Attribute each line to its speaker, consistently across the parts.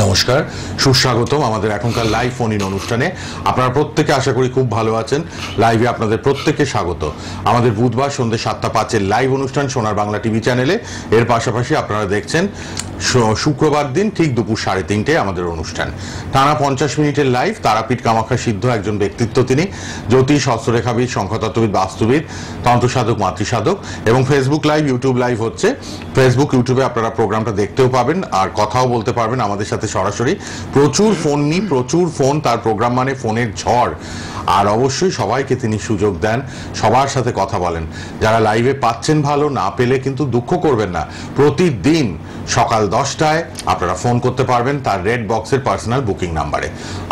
Speaker 1: নমস্কার, সুস্বাগতম আমাদের এখনকার লাইভ ফোন ইন অনুষ্ঠানে। আপনারা প্রত্যেকে আশা করি খুব ভালো আছেন। লাইভে আপনাদের প্রত্যেককে স্বাগত। আমাদের বুধবার সন্ধ্যে 7:05 লাইভ অনুষ্ঠান সোনার বাংলা টিভি চ্যানেলে। এর পাশাপাশি আপনারা দেখছেন শুক্রবার দিন ঠিক দুপুর 3:30 আমাদের অনুষ্ঠান। টানা 50 মিনিটের লাইভ। তারাপীঠ কামাখ্যা সিদ্ধ একজন ব্যক্তিত্ব তিনি। জ্যোতিষ, হস্তরেখাবিদ, সংখ্যাতত্ত্ববিদ, বাস্তুবিদ, তন্ত্রসাধক, মাতৃসাধক এবং ফেসবুক লাইভ, ইউটিউব লাইভ হচ্ছে। ফেসবুক, ইউটিউবে আপনারা প্রোগ্রামটা দেখতেও পাবেন আর কথাও বলতে পারবেন আমাদের সাথে সরাসরি। প্রচুর ফোন নিই, প্রচুর ফোন। তার প্রোগ্রাম মানে ফোনের ঝড়। আর অবশ্যই সবাইকে তিনি সুযোগ দেন, সবার সাথে কথা বলেন। যারা লাইভে পাচ্ছেন ভালো, না পেলে কিন্তু দুঃখ করবেন না। প্রতিদিন সকাল 10টায় আপনারা ফোন করতে পারবেন তার রেড বক্সের পার্সোনাল বুকিং নাম্বারে।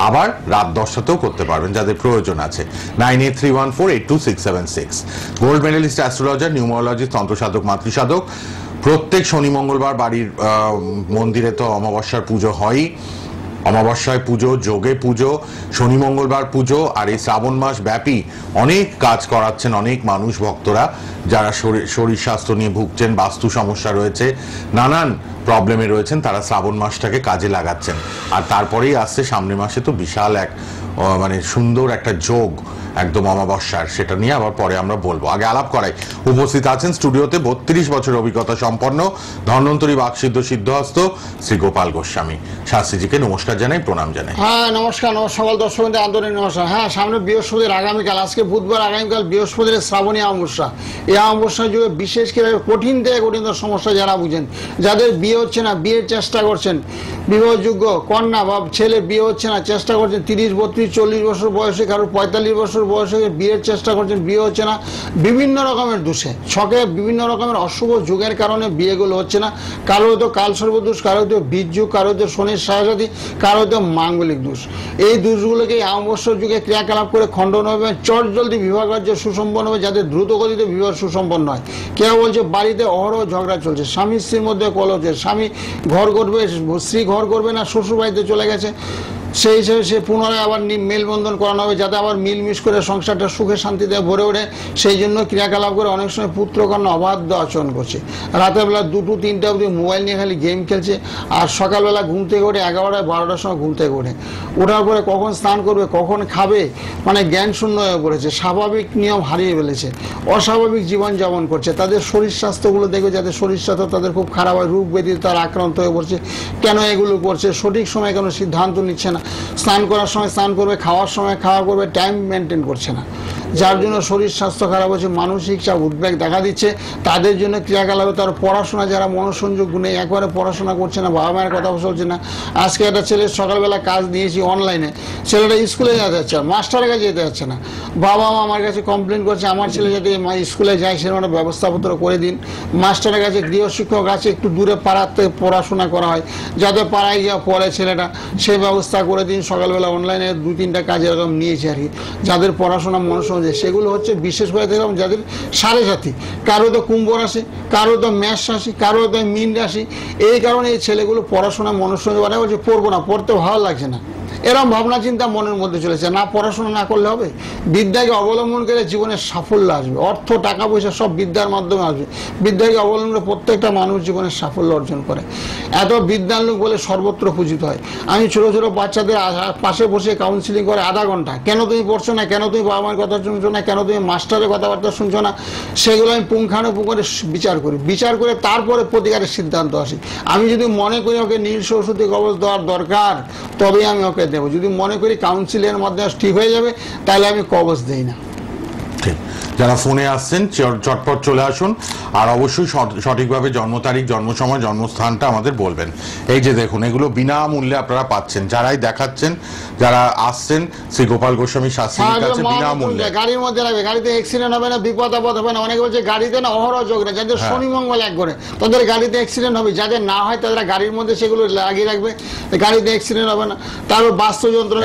Speaker 1: আবার রাত 10টাতেও করতে পারবেন যাদের প্রয়োজন আছে। 9831482676। গোল্ড মেডেলিস্ট, অ্যাস্ট্রোলজার, নিউমোলজিস্ট, তন্ত্রসাধক, মাতৃসাধক। প্রত্যেক শনি মঙ্গলবার বাড়ির মন্দিরে তো অমাবস্যার পুজো হয়ই। অমাবস্যায় পুজো, যোগে পুজো, শনি মঙ্গলবার পুজো। আর এই শ্রাবণ মাস ব্যাপী অনেক কাজ করাচ্ছেন অনেক মানুষ ভক্তরা যারা শরীর স্বাস্থ্য নিয়ে ভুগছেন, বাস্তু সমস্যা রয়েছে, নানান প্রবলেমে রয়েছেন, তারা শ্রাবণ মাসটাকে কাজে লাগাচ্ছেন। আর তারপরেই আসছে সামনের মাসে তো বিশাল এক মানে সুন্দর একটা যোগ একদম অমাবস্যার, সেটা নিয়ে আবার পরে আমরা বলবো। আগে আলাপ করাই। উপস্থিত আছেন স্টুডিওতে 32 বছরের অভিজ্ঞতা সম্পন্ন ধন্বন্তরী বাকসিদ্ধ সিদ্ধহস্ত শ্রী গোপাল গোস্বামী শাস্ত্রীজিকে নমস্কার জানাই, প্রণাম জানাই।
Speaker 2: হ্যাঁ, নমস্কার। সকল দর্শকদের আন্তরিক নমস্কার। হ্যাঁ, সামনে বৃহস্পতির আগামীকাল, আজকে বুধবার, আগামীকাল বৃহস্পতির শ্রাবণী অমাবস্যা। এই অমাবস্যার যুগে বিশেষ করে কঠিন থেকে কঠিনতর সমস্যা যারা বুঝেন, যাদের বিয়ে হচ্ছে না, বিয়ের চেষ্টা করছেন, বিবাহযোগ্য কন্যা বা ছেলে বিয়ে হচ্ছে না, চেষ্টা করছেন 30, 32, 40 বছর বয়সে, কারোর 45 বছর বয়সে বিয়ের চেষ্টা করছেন, বিয়ে হচ্ছে না, বিভিন্ন রকমের দোষে ছকে, বিভিন্ন রকমের অশুভ যুগের কারণে বিয়েগুলো হচ্ছে না। কারো হয়তো কালসর্পদোষ, কারো হয়তো বীজ যুগ, কারো হয়তো শনির সহায়সাথী, কারো হয়তো মাঙ্গলিক দোষ। এই দোষগুলোকে অমাবস্যার যুগে ক্রিয়াকলাপ করে খণ্ডন হবে, চটজলদি বিবাহ কার্য সুসম্পন্ন হবে, যাদের দ্রুত গতিতে বিবাহ সুসম্পন্ন হয়। কেউ বলছে বাড়িতে অহরহ ঝগড়া চলছে, স্বামী স্ত্রীর মধ্যে কলহ হচ্ছে, স্বামী ঘর করবে, স্ত্রী ঘর করবে না, শ্বশুর বাড়িতে চলে গেছে, সেই হিসেবে সে পুনরায় আবার মেলবন্ধন করানো হবে, যাতে আবার মিলমিশ করে সংসারটা সুখে শান্তিতে ভরে ওঠে। সেই জন্য ক্রিয়াকলাপ করে অনেক সময় পুত্রকন্যা অবাধ্য আচরণ করছে, রাতের বেলা 2টো 3টা অবধি মোবাইল নিয়ে খালি গেম খেলছে, আর সকালবেলা ঘুম থেকে ওঠে 11টা 12টার সময় ঘুম থেকে ওঠে। ওঠার পরে কখন স্নান করবে, কখন খাবে, মানে জ্ঞান শূন্য হয়ে পড়েছে, স্বাভাবিক নিয়ম হারিয়ে ফেলেছে, অস্বাভাবিক জীবনযাপন করছে। তাদের শরীর স্বাস্থ্যগুলো দেখবে, যাদের শরীর স্বাস্থ্য তাদের খুব খারাপ হয়, রোগ ব্যাধিতে তারা আক্রান্ত হয়ে পড়ছে। কেন এগুলো করছে? সঠিক সময় কেন সিদ্ধান্ত নিচ্ছে না, স্নান করার সময় স্নান করবে, খাওয়ার সময় খাওয়া করবে, টাইম মেনটেন করছে না, যার জন্য শরীর স্বাস্থ্য খারাপ হচ্ছে, মানসিক চাপ, উদ্বেগ দেখা দিচ্ছে। তাদের জন্য ক্রিয়াকলাপে তার পড়াশোনা, যারা মনোসংযোগ নেই, একবারে পড়াশোনা করছে না, বাবা মায়ের কথা চলছে না। আজকে একটা ছেলে সকালবেলা কাজ দিয়েছি অনলাইনে, ছেলেটা স্কুলে যেতে যাচ্ছে, মাস্টারের কাছে যেতে যাচ্ছে না। বাবা মা আমার কাছে কমপ্লেন করছে, আমার ছেলে যাতে স্কুলে যায় সেরকম একটা ব্যবস্থাপত্র করে দিন। মাস্টারের কাছে, গৃহশিক্ষক আছে, একটু দূরে পাড়াতে পড়াশোনা করা হয়, যাতে পাড়ায় গিয়ে পড়ে ছেলেটা, সেই ব্যবস্থা করে দিন। সকালবেলা অনলাইনে 2-3টা কাজ এরকম নিয়েছে আর কি, যাদের পড়াশোনা মনোসংযোগ। সেগুলো হচ্ছে বিশেষ করে দেখলাম যাদের সাড়ে সাথী, কারো তো কুম্ভ রাশি, কারো তো মেষ রাশি, কারো তো মীন রাশি। এই কারণে এই ছেলেগুলো পড়াশোনা মনোসংযোগ মানে বলছে পড়বো না, পড়তে ভালো লাগছে না, এরকম ভাবনা চিন্তা মনের মধ্যে চলেছে। না, পড়াশোনা না করলে হবে? বিদ্যাকে অবলম্বন করে জীবনের সাফল্য আসবে, অর্থ টাকা পয়সা সব বিদ্যার মাধ্যমে আসবে। বিদ্যাকে অবলম্বন করে প্রত্যেকটা মানুষ জীবনের সাফল্য অর্জন করে। এত বিদ্যার লোক বলে সর্বত্র পূজিত হয়। আমি ছোটো ছোটো বাচ্চাদের পাশে বসে কাউন্সিলিং করে আধা ঘন্টা, কেন তুমি পড়ছো না, কেন তুমি বাবা মায়ের কথা শুনছো না, কেন তুমি মাস্টারের কথাবার্তা শুনছো না, সেগুলো আমি পুঙ্খানুপুঙ্খে বিচার করি। বিচার করে তারপরে প্রতিকারের সিদ্ধান্ত আসি। আমি যদি মনে করি ওকে নীলস ওষুধে কবচ দেওয়ার দরকার, তবেই আমি ওকে দেবো। যদি মনে করি কাউন্সিলের মাধ্যমে ঠিক হয়ে যাবে, তাহলে আমি কবচ দেই না।
Speaker 1: ঠিক। যারা ফোনে আসছেন চটপট চলে আসুন, আর অবশ্যই সঠিকভাবে জন্ম তারিখ, জন্ম সময়, জন্মস্থানটা আমাদের বলবেন। এই যে দেখুন, এগুলো বিনামূল্যে আপনারা পাচ্ছেন, যারাই দেখাচ্ছেন, যারা আসছেন শ্রী গোপাল গোস্বামী শাস্ত্রীর কাছে বিনামূল্যে।
Speaker 2: গাড়ির মধ্যে রাখবে, গাড়িতে অ্যাক্সিডেন্ট হবে না, বিপদ আপদ হবে না। অনেকে বলছে গাড়িতে না অহরহ যোগ না, যাদের শনি মঙ্গল এক করে তাদের গাড়িতে অ্যাক্সিডেন্ট হবে, যাদের না হয় তাদের গাড়ির মধ্যে সেগুলো লাগিয়ে রাখবে, গাড়িতে অ্যাক্সিডেন্ট হবে না। তারপর বাস্তুযন্ত্র,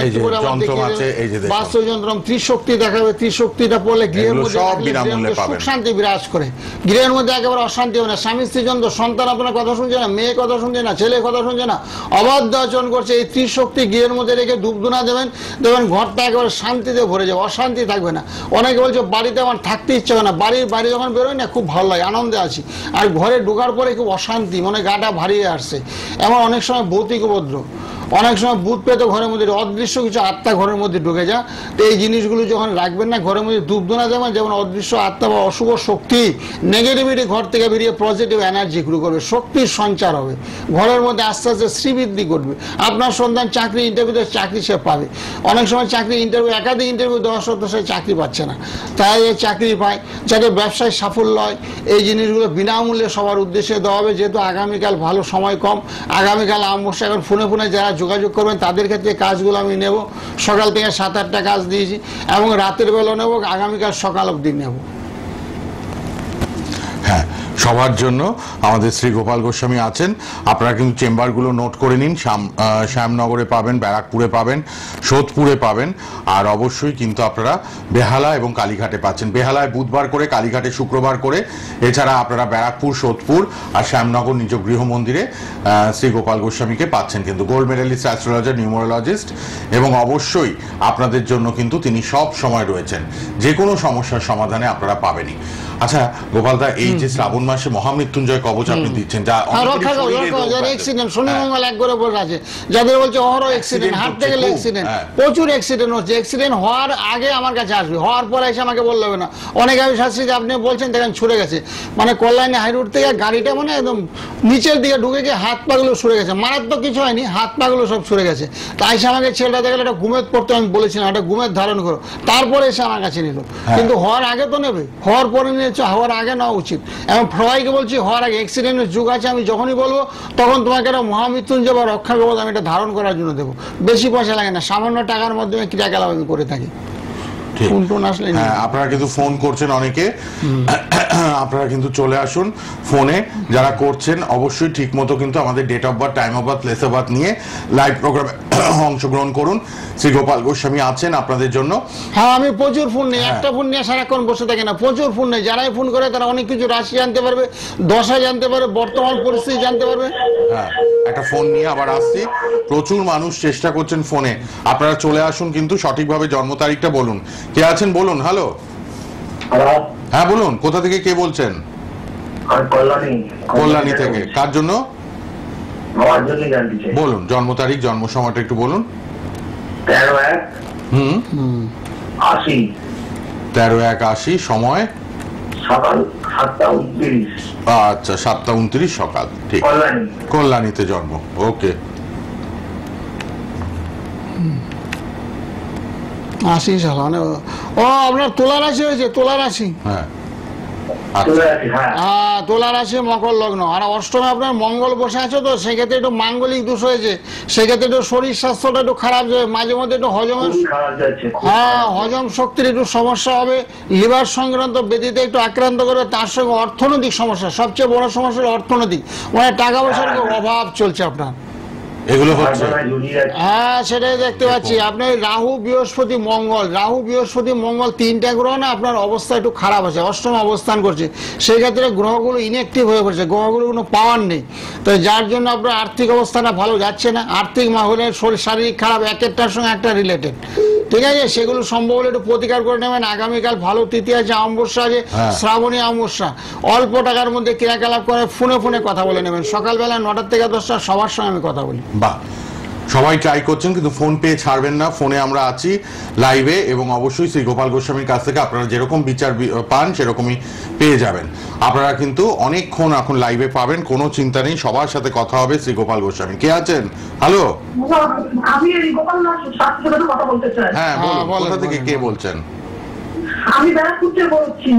Speaker 2: বাস্তুযন্ত্র, ত্রিশক্তি দেখাবে, ত্রিশক্তিটা পড়লে গৃহের মধ্যে সুখ শান্তি বিরাজ করে, গৃহের মধ্যে একেবারে অশান্তি হবে না। স্বামী স্ত্রী যন্ত্র, সন্তান আপনার কথা শুনছে না, মেয়ে কথা শুনছে না, ছেলে কথা শুনছে না, অবাধ্য আচরণ করছে, এই ত্রিশক্তি গৃহের মধ্যে রেখে ধূপধুনা দেবেন, দেখবেন ঘরটা একেবারে শান্তিতে ভরে যাবে, অশান্তি থাকবে না। অনেকে বলছে বাড়িতে আমার থাকতে ইচ্ছে হয় না, বাড়ি যখন বেরোয় না খুব ভালো লাগে, আনন্দে আছি, আর ঘরে ঢোকার পরে খুব অশান্তি, মানে গাটা ভারী আসছে। এমন অনেক সময় ভৌতিক উপদ্রব, অনেক সময় ভূত পেতে ঘরের মধ্যে অদৃশ্য কিছু আত্মা ঘরের মধ্যে ঢুকে যায়। তো এই জিনিসগুলো যখন রাখবেন না ঘরের মধ্যে ধূপধুনা দেবেন, যেমন অদৃশ্য আত্মা বা অশুভ শক্তি নেগেটিভিটি ঘর থেকে বেরিয়ে পজিটিভ এনার্জি শুরু করবে, শক্তির সঞ্চার হবে ঘরের মধ্যে, আস্তে আস্তে শ্রীবৃদ্ধি ঘটবে। আপনার সন্তান চাকরি ইন্টারভিউতে চাকরি সে পাবে। অনেক সময় চাকরি ইন্টারভিউ একাধিক ইন্টারভিউ দেওয়া সত্ত্বেও সে চাকরি পাচ্ছে না, তাই এই চাকরি পায়, যাতে ব্যবসায় সাফল্য হয়। এই জিনিসগুলো বিনামূল্যে সবার উদ্দেশ্যে দেওয়া হবে। যেহেতু আগামীকাল ভালো সময় কম, আগামীকাল অমাবস্যা, এখন ফোনে ফোনে যারা যোগাযোগ করবেন তাদের ক্ষেত্রে কাজগুলো আমি নেব। সকাল থেকে 7-8টা কাজ দিয়েছি এবং রাতের বেলা নেব, আগামীকাল সকাল অবধি নেব।
Speaker 1: হ্যাঁ, সবার জন্য আমাদের শ্রী গোপাল গোস্বামী আছেন। আপনারা কিন্তু চেম্বারগুলো নোট করে নিন। শ্যামনগরে পাবেন, ব্যারাকপুরে পাবেন, সোদপুরে পাবেন, আর অবশ্যই কিন্তু আপনারা বেহালা এবং কালীঘাটে পাচ্ছেন। বেহালায় বুধবার করে, কালীঘাটে শুক্রবার করে। এছাড়া আপনারা ব্যারাকপুর, সোদপুর আর শ্যামনগর নিজ গৃহ মন্দিরে শ্রী গোপাল গোস্বামীকে পাচ্ছেন কিন্তু। গোল্ড মেডেলিস্ট, অ্যাস্ট্রোলজার, নিউমোরোলজিস্ট, এবং অবশ্যই আপনাদের জন্য কিন্তু তিনি সব সময় রয়েছেন। যে কোনো সমস্যার সমাধানে আপনারা পাবেনই। আচ্ছা গোপালদা, এই যে শ্রাবণ মাসে মহামৃত্যুঞ্জয় কবচ আপনি দিচ্ছেন, যা
Speaker 2: শনিমঙ্গল এক করে বসে আছে, যাদের বলছে অহরহ অ্যাক্সিডেন্ট, হাঁটতে থেকে অ্যাক্সিডেন্ট, প্রচুর অ্যাক্সিডেন্ট হচ্ছে। অ্যাক্সিডেন্ট হওয়ার আগে আমার কাছে আসবে, হওয়ার পরে এসে আমাকে বললে হবে না। অনেক আমি শাস্ত্রী যে আপনি বলছেন দেখেন ছুড়ে গেছে, মানে কল্যাণী হাইরোড থেকে গাড়িটা মানে একদম নিচের দিকে ঢুকে গিয়ে হাত পাগুলো সরে গেছে, মারাত্মক কিছু হয়নি, হাত পাগুলো সব সরে গেছে। তাই এসে আমাকে ছেলেটা দেখলে একটা ঘুমের পড়তে আমি বলেছিলাম একটা ঘুমের ধারণ করো, তারপরে এসে আমার কাছে নিল। কিন্তু হওয়ার আগে তো নেবে, হওয়ার পরে নিয়েছে, হওয়ার আগে নেওয়া উচিত। এবং সবাইকে বলছি হওয়ার আগে, অ্যাক্সিডেন্টের যুগ আছে, আমি যখনই বলবো তখন তোমাকে একটা মহামৃত্যুঞ্জয় বা রক্ষা কবচ আমি এটা ধারণ করার জন্য দেবো। বেশি পয়সা লাগে না, সামান্য টাকার মাধ্যমে ক্রিয়াকলাপ আমি করে থাকি।
Speaker 1: আপনারা কিন্তু ফোন করছেন অনেকে, আপনারা কিন্তু চলে আসুন ফোনে। যারা করছেন অবশ্যই ঠিক মতো কিন্তু আমাদের date of birth, time of birth, place of birth নিয়ে লাইভ প্রোগ্রামে অংশগ্রহণ করুন। শ্রী গোপাল গোস্বামী আছেন আপনাদের জন্য।
Speaker 2: হ্যাঁ, আমি প্রচুর ফোন নেই, একটা ফোন নিয়ে সারাক্ষণ বসে থাকি না, প্রচুর ফোন নেই। যারাই ফোন করে তারা অনেক কিছু রাশি জানতে পারবে, দশা জানতে পারবে, বর্তমান পরিস্থিতি জানতে পারবে।
Speaker 1: হ্যাঁ, একটা ফোন নিয়ে আবার আসছি। প্রচুর মানুষ চেষ্টা করছেন ফোনে, আপনারা চলে আসুন কিন্তু সঠিকভাবে জন্ম তারিখটা বলুন। কে আছেন বলুন। হ্যালো, হ্যাঁ বলুন, কোথা থেকে কে বলছেন? কল্যাণী থেকে। কার জন্য বলুন? জন্ম তারিখ, জন্ম সময়টা একটু বলুন। 13/1/80, সময়
Speaker 3: সকাল 7:29।
Speaker 1: আচ্ছা, 7:29 সকাল, ঠিক। কল্যাণীতে জন্ম, ওকে।
Speaker 2: 80 সাল, মানে ও আপনার তুলা রাশি হয়েছে, তুলা রাশি।
Speaker 1: হ্যাঁ,
Speaker 2: তুলা রাশি, মকর লগ্ন, আর অষ্টমে আপনার মঙ্গল বসে আছে, তো সেক্ষেত্রে একটু মাঙ্গলিক দোষ হয়েছে। সেক্ষেত্রে একটু শরীর স্বাস্থ্যটা একটু খারাপ যায়, মাঝে মধ্যে একটু হজমের, হ্যাঁ হজম শক্তির একটু সমস্যা হবে, লিভার সংক্রান্ত ব্যাধিতে একটু আক্রান্ত করবে। তার সঙ্গে অর্থনৈতিক সমস্যা, সবচেয়ে বড় সমস্যা অর্থনৈতিক, মানে টাকা পয়সার অভাব চলছে আপনার,
Speaker 1: এগুলো হচ্ছে।
Speaker 2: হ্যাঁ, সেটাই দেখতে পাচ্ছি। আপনার রাহু, বৃহস্পতি, মঙ্গল, রাহু, বৃহস্পতি, মঙ্গল, তিনটা গ্রহ না আপনার অবস্থা একটু খারাপ আছে, অষ্টমে অবস্থান করছে। সেই ক্ষেত্রে গ্রহগুলো ইনঅ্যাক্টিভ হয়ে পড়ছে, গ্রহগুলো কোনো পাওয়ার নেই। তো যার জন্য আপনার আর্থিক অবস্থাটা ভালো যাচ্ছে না। আর্থিক মাহলে শারীরিক খারাপ, এক একটার সঙ্গে একটা রিলেটেড, ঠিক আছে? সেগুলো সম্ভব হলে একটু প্রতিকার করে নেবেন। আগামীকাল ভালো তিথি আছে, অমাবস্যা আছে, শ্রাবণী অমাবস্যা। অল্প টাকার মধ্যে ক্রিয়াকলাপ করে ফোনে ফোনে কথা বলে নেবেন। সকালবেলা 9টা থেকে 10টা সবার সঙ্গে আমি কথা বলি।
Speaker 1: বাহ, সবাই ট্রাই করছেন কিন্তু ফোন পেয়ে ছাড়বেন না। ফোনে আমরা আছি লাইভে, এবং অবশ্যই শ্রী গোপাল গোস্বামীর কাছ থেকে আপনারা যেরকম বিচার পান সেরকমই পেয়ে যাবেন। আপনারা কিন্তু অনেকক্ষণ এখন লাইভে পাবেন, কোনো চিন্তা নেই, সবার সাথে কথা হবে শ্রী গোপাল গোস্বামী। কে আছেন? হ্যালো,
Speaker 3: আমি গোপাল সাথে কথা বলতে চাই।
Speaker 1: হ্যাঁ বলুন, কোথা থেকে কে বলছেন?
Speaker 3: আমি ব্যারাকপুর থেকে বলছি।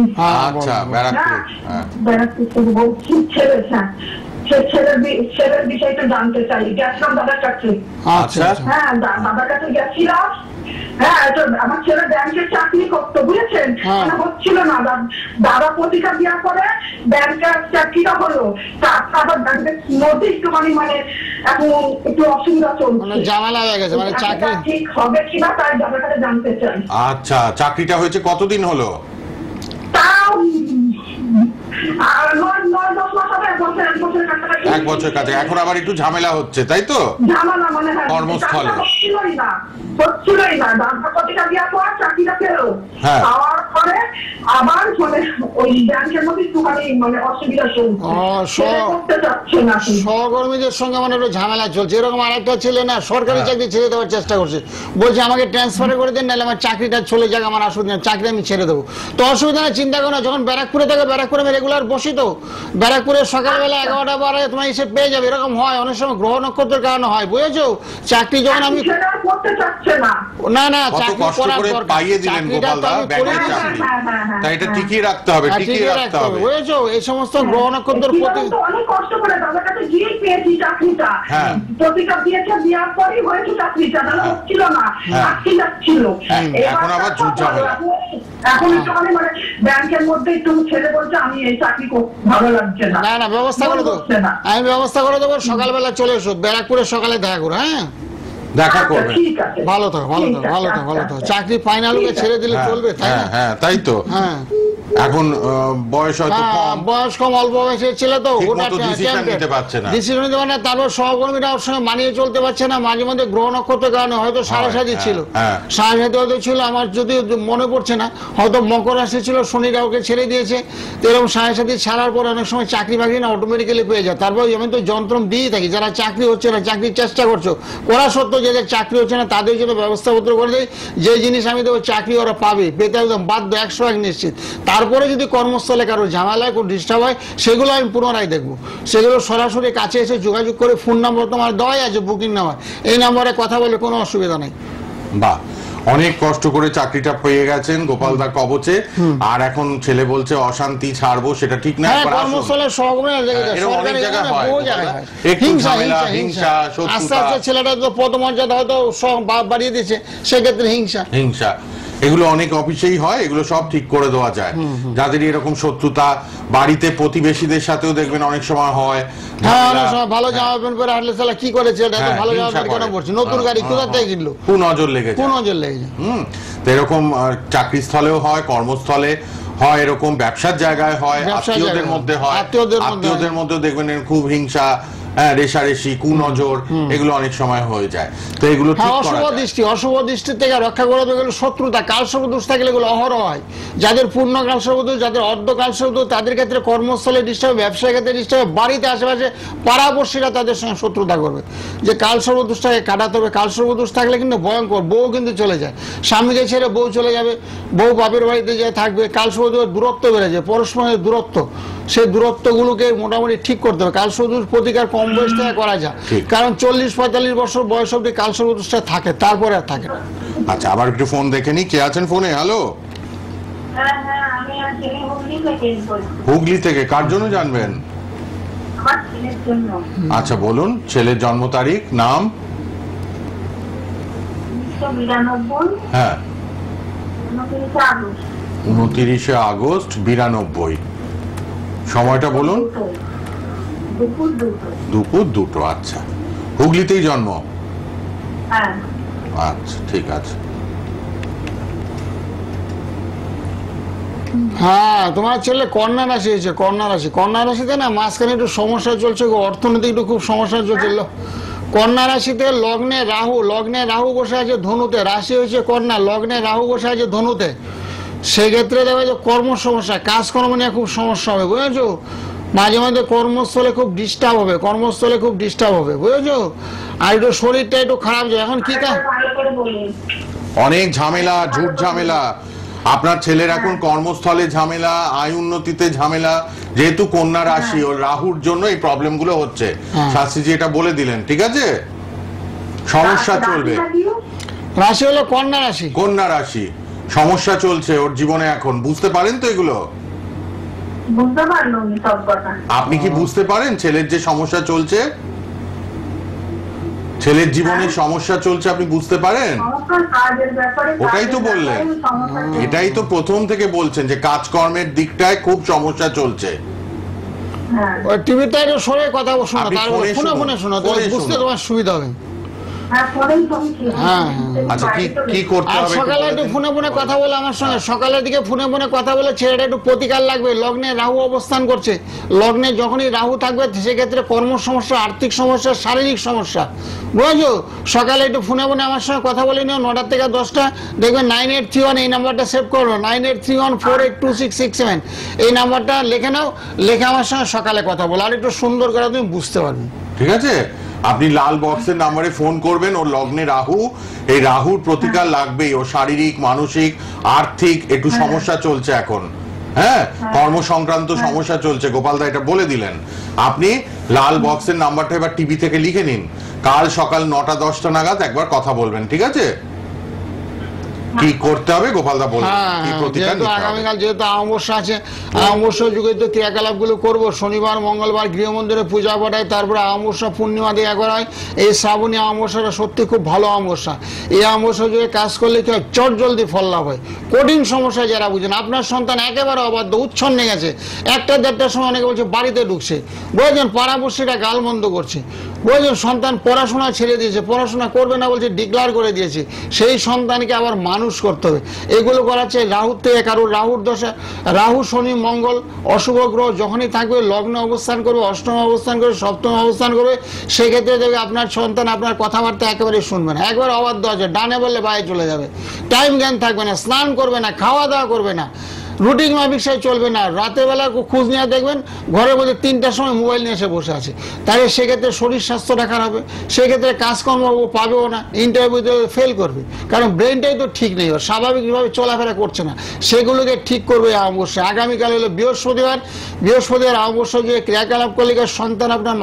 Speaker 1: আচ্ছা, ব্যারাকপুর। হ্যাঁ,
Speaker 3: ব্যারাকপুর থেকে বলছি। ছেলের বিষয়টা জানতে চাই। গেছিলাম দাদার কাছে।
Speaker 1: আচ্ছা,
Speaker 3: হ্যাঁ, দাদার কাছে গেছিলাম। হ্যাঁ, আমার ছেলে ব্যাংকের চাকরি করতো, বুঝেছেন? হচ্ছিল না। দাদা প্রতিকার দেওয়ার পরে ব্যাংকের চাকরিটা হলো, তারপর ব্যাংকের মধ্যে একটুখানি মানে এখন একটু অসুবিধা চলছে,
Speaker 2: ঝামেলা হয়ে গেছে, মানে চাকরি
Speaker 3: ঠিক হবে কিনা তাই দাদার কাছে জানতে চাই।
Speaker 1: আচ্ছা, চাকরিটা হয়েছে কতদিন হলো?
Speaker 3: তাও 9-10 মাস হবে, 1 বছরের কাছাকাছি
Speaker 1: 1 বছর কাছে, এখন আবার একটু ঝামেলা হচ্ছে তাই তো?
Speaker 3: ঝামেলা মানে
Speaker 1: কর্মস্থলে
Speaker 3: হচ্ছিলই না দাদা পত্রিকা দেওয়ার পর চাকরিটা পেলো,
Speaker 1: হ্যাঁ।
Speaker 3: পাওয়ার পরে আবার মানে ওই ব্যাংকের মধ্যে একটুখানি মানে অসুবিধা করতে চাচ্ছে না।
Speaker 2: সহকর্মীদের সঙ্গে মানে একটু ঝামেলা চলছে। এরকম আরেকটা ছেলে না সরকারি চাকরি ছেড়ে দেওয়ার চেষ্টা করছে, বলছে আমাকে ট্রান্সফার করে দেন, নাহলে আমার চাকরিটা চলে যাক, আমার অসুবিধা নেই, চাকরি আমি ছেড়ে দেবো। তো অসুবিধা না, চিন্তা করো না, যখন ব্যারাকপুরে থাকে ব্যারাকপুরে আমি রেগুলার বসি, তো ব্যারাকপুরে সকালবেলা 11টা বারে তোমার এসে পেয়ে যাবে, এরকম হয় অনেক সময়, গ্রহ নক্ষত্রের কারণে হয়, বুঝেছো? চাকরি যখন আমি
Speaker 3: করতে চাচ্ছে না,
Speaker 2: না চাকরি করার দরকার,
Speaker 1: পাইয়ে দিলেন গোপালদা ব্যাংকের চাকরি, তাই এটা টিকিয়ে রাখতে হবে, টিকিয়ে রাখতে হবে,
Speaker 2: বুঝেছো? এই সমস্ত গ্রহ নক্ষত্রের প্রতি
Speaker 3: অনেক কষ্ট করে দাদার কাছে গিয়ে পেয়েছি চাকরিটা, পত্রিকা দিয়েছে, দেওয়ার পরই হয়েছে চাকরিটা, তাহলে হচ্ছিল না, আটকে যাচ্ছিল।
Speaker 1: এখন আবার ঝুট ঝামেলা,
Speaker 3: এখন একটু মানে ব্যাংকের মধ্যে একটু ছেলে বলছে আমি এই চাকরি ভালো লাগছে না।
Speaker 2: না ব্যবস্থা করে দেবো, আমি ব্যবস্থা করে দেবো, সকালবেলা চলে এসো ব্যারাকপুরে, সকালে দেখা করো, হ্যাঁ
Speaker 1: দেখা করবে।
Speaker 2: ভালো থাকো, ভালো থাকো, ভালো থাকো, ভালো থাকো। চাকরি ফাইনালকে ছেড়ে দিলে চলবে, তাই না?
Speaker 1: হ্যাঁ তাই তো।
Speaker 2: হ্যাঁ
Speaker 1: এখন বয়স হয়তো কম,
Speaker 2: বয়স কম, অল্প বয়সের ছেলে তো
Speaker 1: ডিসিশন নিতে পারছে না,
Speaker 2: ডিসিশন নিতে পারে না, তারপর সহকর্মীরা ওর সঙ্গে মানিয়ে চলতে পারছে না, মাঝে মধ্যে গ্রহ নক্ষত্রের কারণে হয়তো সাড়ে ছিল, সাড়ে হয়তো ছিল, আমার যদি মনে পড়ছে না, হয়তো মকর রাশি ছিল, শনিরা ওকে ছেড়ে দিয়েছে, এরকম সাড়ে ছাড়ার পর অনেক সময় চাকরি বাকরি না অটোমেটিক্যালি পেয়ে যায়। তারপর আমি তো যন্ত্রম দিয়ে থাকি, যারা চাকরি হচ্ছে না, চাকরির চেষ্টা করছো, করা সত্ত্বেও যাদের চাকরি হচ্ছে না তাদের জন্য ব্যবস্থাপত্র করে দেয়, যে জিনিস আমি দেবো চাকরি ওরা পাবে, পেতে একদম বাধ্য, 100% নিশ্চিত। তারপরে যদি কর্মস্থলে কারো ঝামেলায় কোনো ডিস্টার্ব হয়, সেগুলো আমি পুনরায় দেখবো, সেগুলো সরাসরি কাছে এসে যোগাযোগ করে, ফোন নাম্বার তোমার দেওয়াই আছে, বুকিং নাম্বার, এই নাম্বারে কথা বলে কোনো অসুবিধা নেই।
Speaker 1: বাহ, অনেক কষ্ট করে চাকরিটা পেয়ে গেছেন গোপালদা কবচে, আর এখন ছেলে বলছে অশান্তি ছাড়বো, সেটা ঠিক না।
Speaker 2: কর্মস্থলে আস্তে আস্তে ছেলেটা তো পদমর্যাদা হয়তো বাড়িয়ে দিচ্ছে, সেক্ষেত্রে হিংসা
Speaker 1: এগুলো অনেক অফিসেই হয়, এগুলো সব ঠিক করে দেওয়া যায়। যাদের এরকম শত্রুতা বাড়িতে প্রতিবেশীদের সাথেও দেখবেন অনেক সময় হয়,
Speaker 2: ভালো জামা প্যান্ট পরে হাঁটলে সালা কি করেছে, ভালো জামা প্যান্ট কেন পড়ছে, নতুন গাড়ি কোথা থেকে কিনলো,
Speaker 1: কুনজর লেগেছে। তো এরকম চাকরিস্থলেও হয়, কর্মস্থলে হয়, এরকম ব্যবসার জায়গায় হয়, আত্মীয়দের মধ্যে হয়, আত্মীয়দের মধ্যেও দেখবেন খুব হিংসা, রেশারেশি, কুনজর, এগুলো অনেক সময় হয়ে যায়। তো এগুলো
Speaker 2: অশুভ দৃষ্টি থেকে রক্ষা করা গেলে শত্রুতা, কালসর্প দোষ থাকলে এগুলো অহরহ হয়। যাদের পূর্ণ কালসর্প দোষ, যাদের অর্ধ কালসর্প দোষ, তাদের ক্ষেত্রে কর্মস্থলে ডিস্টার্ব, ব্যবসার ক্ষেত্রে ডিস্টার্ব, বাড়িতে আশেপাশে পাড়াপড়শিরা তাদের সঙ্গে শত্রুতা করবে, যে কালসর্প দোষটাকে কাটাতে হবে। কালসর্প দোষ থাকলে কিন্তু ভয়ঙ্কর, বউ কিন্তু চলে যায়, স্বামীকে ছেড়ে বউ চলে যাবে, বউ বাপের বাড়িতে যায় থাকবে, কালসর্প দোষ দূরত্ব বেড়ে যায়, পরস্পরের দূরত্ব, সেই দূরত্বগুলোকে মোটামুটি ঠিক করতে হবে। কালসর্প দোষ প্রতিকার কম বয়স থেকে করা যায়, কারণ 40-45 বছর বয়স অব্দি কালসর্প দোষটা থাকে, তারপরে আর থাকে না।
Speaker 1: আচ্ছা, আবার একটু ফোন দেখে নি, কে আছেন ফোনে? হ্যালো, হুগলি থেকে, কার জন্য জানবেন? আচ্ছা বলুন, ছেলের জন্ম তারিখ, নাম? হ্যাঁ, 29 আগস্ট 92। সময়টা বলুন। দুপুর 2টো। আচ্ছা, হুগলিতেই জন্ম? আচ্ছা, ঠিক আছে।
Speaker 2: হ্যাঁ, তোমার ছেলে কন্যা রাশি হয়েছে, কন্যা রাশিতে না মাঝখানে একটু সমস্যা চলছে, অর্থনৈতিক একটু খুব সমস্যা চলছিল। কন্যা রাশিতে লগ্নে রাহু বসে আছে ধনুতে, রাশি হয়েছে কন্যা, লগ্নে রাহু বসে আছে ধনুতে, সেক্ষেত্রে দেখবে যে কর্ম সমস্যা, কাজকর্ম নিয়ে খুব সমস্যা হবে, বুঝেছো? মাঝে মাঝে কর্মস্থলে খুব ডিস্টার্ব হবে, বুঝেছো? আর একটু শরীরটা একটু খারাপ যায়। এখন কি
Speaker 1: অনেক ঝামেলা, ঝুট ঝামেলা, আপনার ছেলের এখন কর্মস্থলে ঝামেলা, আয় উন্নতিতে ঝামেলা, যেহেতু কন্যা রাশি, ও রাহুর জন্য এই প্রবলেম গুলো হচ্ছে। শাস্ত্রীজি এটা বলে দিলেন, ঠিক আছে? সমস্যা চলবে।
Speaker 2: রাশি হলো কন্যা রাশি,
Speaker 1: সমস্যা চলছে ওর জীবনে এখন, বুঝতে পারেন তো এগুলো? আপনি কি বুঝতে পারেন ছেলের যে সমস্যা চলছে, ছেলের জীবনে সমস্যা চলছে, আপনি বুঝতে পারেন? ওটাই তো বললেন, এটাই তো প্রথম থেকে বলছেন যে কাজকর্মের দিকটায় খুব সমস্যা চলছে।
Speaker 2: টিভিতে একটু সরে কথা শোনো, ফোনে শোনো, বুঝতে তোমার সুবিধা হবে।
Speaker 1: আচ্ছা কি করতে
Speaker 2: আর
Speaker 1: হবে
Speaker 2: সকালে একটু ফোনে ফোনে কথা বলে আমার সঙ্গে, সকালের দিকে ফোনে ফোনে কথা বলে ছেলেটা একটু প্রতিকার লাগবে। লগ্নে রাহু অবস্থান করছে, লগ্নে যখনই রাহু থাকবে সেক্ষেত্রে কর্ম সমস্যা, আর্থিক সমস্যা, শারীরিক সমস্যা, বুঝেছো? সকালে একটু ফোনে ফোনে আমার সঙ্গে কথা বলে নিও 9টা থেকে 10টা, দেখবেন 9831 এই নাম্বারটা সেভ করো, 9831482667 এই নাম্বারটা লিখে নাও, লিখে আমার সঙ্গে সকালে কথা বলো, আর একটু সুন্দর করে তুমি বুঝতে পারবে।
Speaker 1: ঠিক আছে, আপনি লাল বক্সের নাম্বারে ফোন করবেন। ওর লগ্নে রাহু, এই রাহুর প্রতিকার লাগবেই। ও শারীরিক, মানসিক, আর্থিক একটু সমস্যা চলছে এখন, হ্যাঁ, কর্ম সংক্রান্ত সমস্যা চলছে। গোপালদা এটা বলে দিলেন। আপনি লাল বক্সের নাম্বারটা এবার টিভি থেকে লিখে নিন, কাল সকাল 9টা 10টা নাগাদ একবার কথা বলবেন, ঠিক আছে? কি করতে হবে গোপালদা বলবেন, কি প্রতিকার নিতে হবে।
Speaker 2: আগামীকাল যেহেতু অমাবস্যা আছে, অমাবস্যা যুগে তো ক্রিয়াকলাপ গুলো করবো। শনিবার মঙ্গলবার গৃহমন্দিরে পূজা পাঠায়, তারপরে অমাবস্যা পূর্ণিমা দিয়ে করা হয়। এই শ্রাবণী অমাবস্যাটা সত্যি খুব ভালো অমাবস্যা। এই অমাবস্যা যুগে কাজ করলে কি হয়, চট জলদি ফল লাভ হয়। কঠিন সমস্যা যারা বুঝেন, আপনার সন্তান একেবারে অবাধ্য, উচ্ছন্নে গেছে, 1টা 1:30টার সময় অনেকে বলছে বাড়িতে ঢুকছে, বুঝেছেন, পাড়াপড়শিরা গালমন্দ করছে, বুঝেছেন, সন্তান পড়াশোনা ছেড়ে দিয়েছে, পড়াশোনা করবে না বলছে, ডিক্লার করে দিয়েছে, সেই সন্তানকে আবার মানুষ করতে হবে। এগুলো করাচ্ছে রাহুর থেকে। কারণ রাহুর দশা, রাহু শনি মঙ্গল অশুভ গ্রহ যখনই থাকবে, লগ্ন অবস্থান করবে, অষ্টম অবস্থান করবে, সপ্তম অবস্থান করবে, সেক্ষেত্রে দেখবে আপনার সন্তান আপনার কথাবার্তা একেবারে শুনবে না, একবার অবাধ্য আছে, ডানে বললে বাইরে চলে যাবে, টাইম জ্ঞান থাকবে না, স্নান করবে না, খাওয়া দাওয়া করবে না, রুটিন মাফিক চলবে না। রাতের বেলা খোঁজ নিয়ে দেখবেন ঘরের মধ্যে 3টার সময় মোবাইল নিয়ে এসে বসে আছে, তাহলে সেক্ষেত্রে শরীর স্বাস্থ্যটা খারাপ হবে, সেক্ষেত্রে কাজকর্ম পাবেও না, ইন্টারভিউতে ফেল করবে, কারণ ব্রেনটাই তো ঠিক নেই, স্বাভাবিকভাবে চলাফেরা করছে না। সেগুলোকে ঠিক করবে অবশ্যই। আগামীকাল হলো বৃহস্পতিবার, বৃহস্পতিবার অবশ্য যে ক্রিয়াকলাপ করলে সন্তান আপনার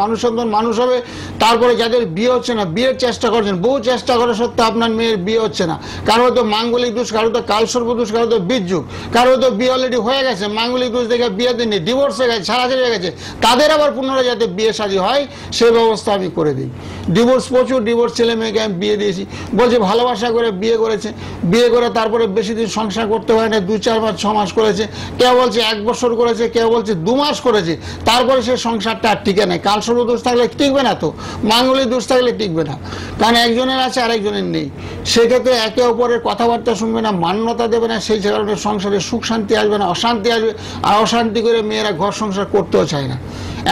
Speaker 2: মানুষ হবে। তারপরে যাদের বিয়ে হচ্ছে না, বিয়ের চেষ্টা করছেন, বহু চেষ্টা করা সত্ত্বেও আপনার মেয়ের বিয়ে হচ্ছে না, কারো তো মাঙ্গলিক দোষ, কারো তো কালসর্প দোষ, কারো তো বীর্যুক, কারো তো বিয়ে অলরেডি হয়ে গেছে, মাঙ্গলিক দোষ দেখে বিয়ে দিন, ডিভোর্স হয়ে গেছে, ছাড়াছাড়ি হয়ে গেছে, তাদের আবার পুনরায় যাতে বিয়ে শাদী হয় সে ব্যবস্থা আমি করে দিই। ডিভোর্স, প্রচুর ডিভোর্স ছেলে মেয়েকে আমি বিয়ে দিয়েছি, বলছে ভালোবাসা করে বিয়ে করেছে, বিয়ে করে তারপরে বেশি দিন সংসার করতে হয় না, 2-4 মাস 6 মাস করেছে, কেউ বলছে 1 বছর করেছে, কেউ বলছে 2 মাস করেছে, তারপরে সে সংসারটা আর টিকে নেই। কালসর্প দোষ থাকলে টিকবে না, তো মাঙ্গলিক দোষ থাকলে টিকবে না, কারণ একজনের আছে আরেকজনের নেই। সেক্ষেত্রে একে অপরের কথাবার্তা শুনবে না, মান্যতা দেবে না, সেই কারণে সংসারে সুখ শান্তি আসবে না, অশান্তি আসবে। আর অশান্তি করে মেয়েরা ঘর সংসার করতেও চায় না।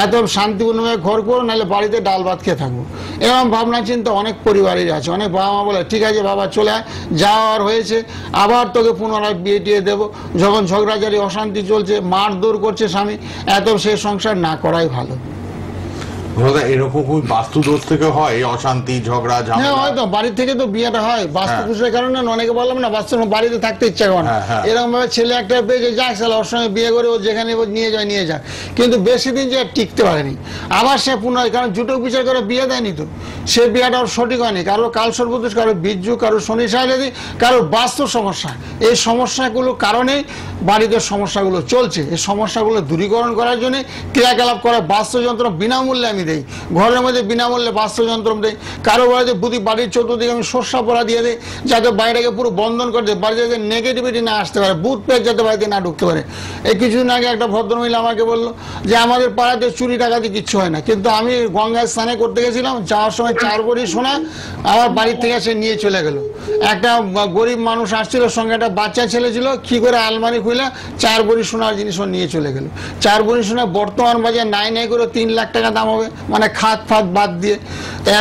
Speaker 2: এত শান্তিপূর্ণভাবে ঘর করো, নাহলে বাড়িতে ডাল ভাত খেয়ে থাকবো, এরকম ভাবনা চিন্তা অনেক পরিবারের আছে। অনেক বাবা মা বলে ঠিক আছে বাবা চলে আয়, যাওয়ার হয়েছে, আবার তোকে পুনরায় বিয়ে টিয়ে দেবো। যখন ঝগড়াঝাড়ি অশান্তি চলছে, মারধর করছে স্বামী, এত সে সংসার না করাই ভালো।
Speaker 1: এরকম বাস্তু দোষ থেকে হয় অশান্তি, ঝগড়া, ঝামেলা?
Speaker 2: হয়তো বাড়ি থেকে তো বিয়েটা হয় বাস্তু দোষের কারণে। অনেকে বললাম না বাস্তু বাড়িতে থাকতে ইচ্ছা করে না, এরকম ভাবে ছেলে একটা পেয়েছে, যাক সালা ওর সঙ্গে বিয়ে করে ও যেখানে নিয়ে যায়, কিন্তু বেশি দিন যে টিকতে পারেনি, আবার সে পুনরায়, কারণ জুটক বিচার করে বিয়ে দেয়নি তো, সে বিয়েটা ওর সঠিক হয়নি, কারো কালসর্প দোষ, কারো বীর্যু, কারো শনি সাইলাদি, কারো বাস্তু সমস্যা। এই সমস্যাগুলো কারণেই বাড়িতে সমস্যাগুলো চলছে। এই সমস্যাগুলো দূরীকরণ করার জন্য ক্রিয়াকলাপ করা, বাস্তুযন্ত্র বিনামূল্যে আমি দেই, ঘরের মধ্যে বিনামূল্যে বাস্তুযন্ত্র দেই। কারো বাড়িতে বাড়ির চতুর্দিকে আমি শস্যা পড়া দিয়ে দিই, যাতে বাইরেকে পুরো বন্ধন করে দেয়, বাড়িতে যাতে নেগেটিভিটি না আসতে পারে, ভূত পেট যাতে বাড়িতে না ঢুকতে পারে। এই কিছুদিন আগে একটা ভদ্রমহিলা আমাকে বললো যে আমাদের পাড়াতে চুরি ডাকাতি কিচ্ছু হয় না, কিন্তু আমি গঙ্গায় স্নানে করতে গেছিলাম, যাওয়ার সময় 4 ভরি সোনা আমার বাড়ির থেকে সে নিয়ে চলে গেল। একটা গরিব মানুষ আসছিল, সঙ্গে একটা বাচ্চা ছেলে ছিল, কি করে আলমারি খুলে 4 ভরি সোনার জিনিস নিয়ে চলে গেল। 4 ভরি সোনা বর্তমান বাজার নাই করে 3 লাখ টাকা দাম হবে, মানে খাত ফাত বাদ দিয়ে।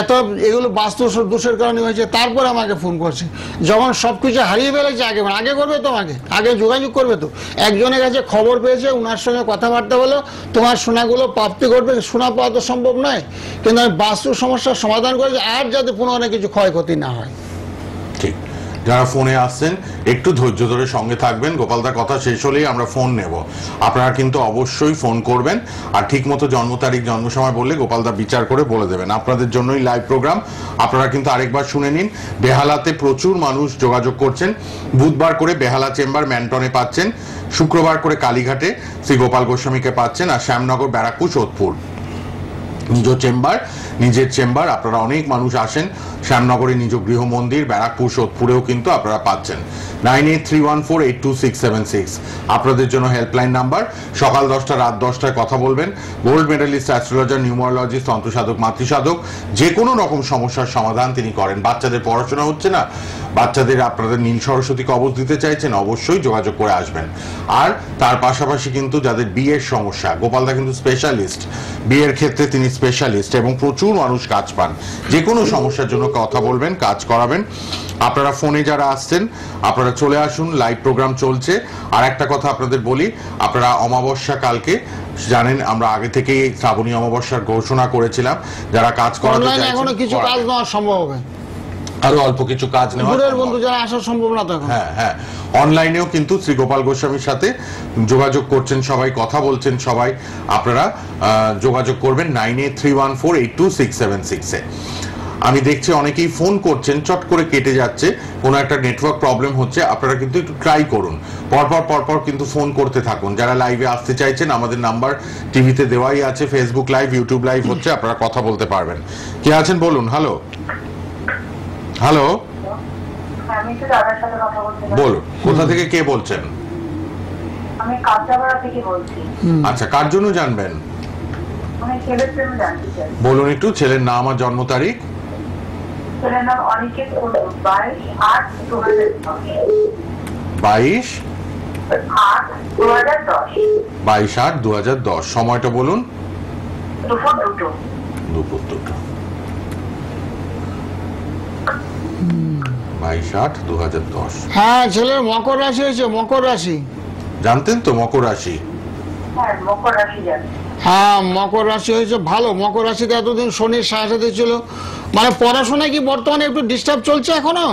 Speaker 2: এত এগুলো বাস্তু দোষের কারণে হয়েছে। তারপরে আমাকে ফোন করছে, যখন সবকিছু হারিয়ে ফেলেছে, আগে করবে তোমাকে, আগে যোগাযোগ করবে তো। একজনের কাছে খবর পেয়েছে, উনার সঙ্গে কথাবার্তা হলো, তোমার সোনাগুলো প্রাপ্তি করবে, সোনা পাওয়া তো সম্ভব নয়, কিন্তু আমি বাস্তু সমস্যার সমাধান করেছি, আর যাতে পুনরায় কিছু ক্ষয়ক্ষতি না হয়।
Speaker 1: ঠিক, যারা ফোনে আসছেন একটু ধৈর্য ধরে সঙ্গে থাকবেন, গোপালদার কথা শেষ হলেই আমরা ফোন নেব। আপনারা কিন্তু অবশ্যই ফোন করবেন, আর ঠিক মতো জন্ম তারিখ জন্ম সময় বললে গোপালদা বিচার করে বলে দেবেন। আপনাদের জন্যই লাইভ প্রোগ্রাম। আপনারা কিন্তু আরেকবার শুনে নিন, বেহালাতে প্রচুর মানুষ যোগাযোগ করছেন। বুধবার করে বেহালা চেম্বার ম্যান্টনে পাচ্ছেন, শুক্রবার করে কালীঘাটে শ্রী গোপাল গোস্বামীকে পাচ্ছেন, আর শ্যামনগর, ব্যারাকপুর, সোদপুর নিজ চেম্বার নিজের চেম্বার। আপনারা অনেক মানুষ আসেন, শ্যামনগরে নিজ গৃহ মন্দির, ব্যারাকপুর, সোদপুরেও কিন্তু আপনারা পাচ্ছেন। 9831482676 আপনাদের জন্য হেল্পলাইন নাম্বার। সকাল 10টা রাত 10টায় কথা বলবেন। গোল্ড মেডালিস্ট, অ্যাস্ট্রোলজার, নিউমারোলজিস্ট, তন্ত্রসাধক, মাতৃসাধক, যে কোনো রকম সমস্যার সমাধান তিনি করেন। বাচ্চাদের পড়াশোনা হচ্ছে না, বাচ্চাদের আপনাদের নীল সরস্বতী কবচ দিতে চাইছেন, অবশ্যই যোগাযোগ করে আসবেন। আর তার পাশাপাশি কিন্তু যাদের বিয়ের সমস্যা, গোপালদা কিন্তু স্পেশালিস্ট, বিয়ের ক্ষেত্রে তিনি স্পেশালিস্ট এবং প্রচুর মানুষ কাজ পান। যে কোনো সমস্যার জন্য কথা বলবেন, কাজ করাবেন। আপনারা ফোনে যারা আসছেন আপনারা চলে আসুন, লাইভ প্রোগ্রাম চলছে। আর একটা কথা আপনাদের বলি, আপনারা অমাবস্যা কালকে জানেন আমরা আগে থেকেই শ্রাবণী অমাবস্যার ঘোষণা করেছিলাম। যারা কাজ করাতে চাইছেন
Speaker 2: এখনো কিছু কাজ নেওয়া সম্ভব হবে,
Speaker 1: আরো অল্প কিছু কাজ নেওয়া
Speaker 2: দূরের বন্ধু যারা আসা সম্ভব না তখন।
Speaker 1: হ্যাঁ হ্যাঁ, অনলাইনেও কিন্তু শ্রী গোপাল গোস্বামীর সাথে যোগাযোগ করছেন সবাই, কথা বলছেন সবাই। আপনারা যোগাযোগ করবেন 9831482676 আমি দেখছি অনেকেই ফোন করছেন, চট করে কেটে যাচ্ছে, কোনো একটা নেটওয়ার্ক প্রবলেম হচ্ছে। আপনারা কিন্তু একটু ট্রাই করুন, পরপর কিন্তু ফোন করতে থাকুন। যারা লাইভে আসতে চাইছেন আমাদের নাম্বার টিভিতে দেওয়াই আছে, ফেসবুক লাইভ, ইউটিউব লাইভ হচ্ছে, আপনারা কথা বলতে পারবেন। কে আছেন বলুন। হ্যালো হ্যালো,
Speaker 3: আমি তো দাদার সাথে কথা বলতে
Speaker 1: বলুন কোথা থেকে কে বলছেন?
Speaker 3: আমি কাঁচরাপাড়া থেকে বলছি।
Speaker 1: আচ্ছা, কার জন্য জানবেন?
Speaker 3: আমি ছেলের জন্য জানতে চাই।
Speaker 1: বলুন একটু, ছেলের নাম আর জন্ম তারিখ।
Speaker 3: ছেলের নাম অনিকেত, 22/8/2010।
Speaker 1: 22/8/2010। সময়টা বলুন।
Speaker 3: দুপুর 2টো।
Speaker 1: দুপুর 2টো। 22/8/2010।
Speaker 2: হ্যাঁ, ছেলের মকর রাশি হয়েছে, মকর রাশি।
Speaker 1: জানতেন তো মকর রাশি?
Speaker 3: হ্যাঁ, মকর রাশি জানি।
Speaker 2: হ্যাঁ, মকর রাশি হয়েছে ভালো। মকর রাশিতে এতদিন শনির সাথে ছিল, মানে পড়াশোনায় কি বর্তমানে একটু ডিস্টার্ব চলছে এখনো?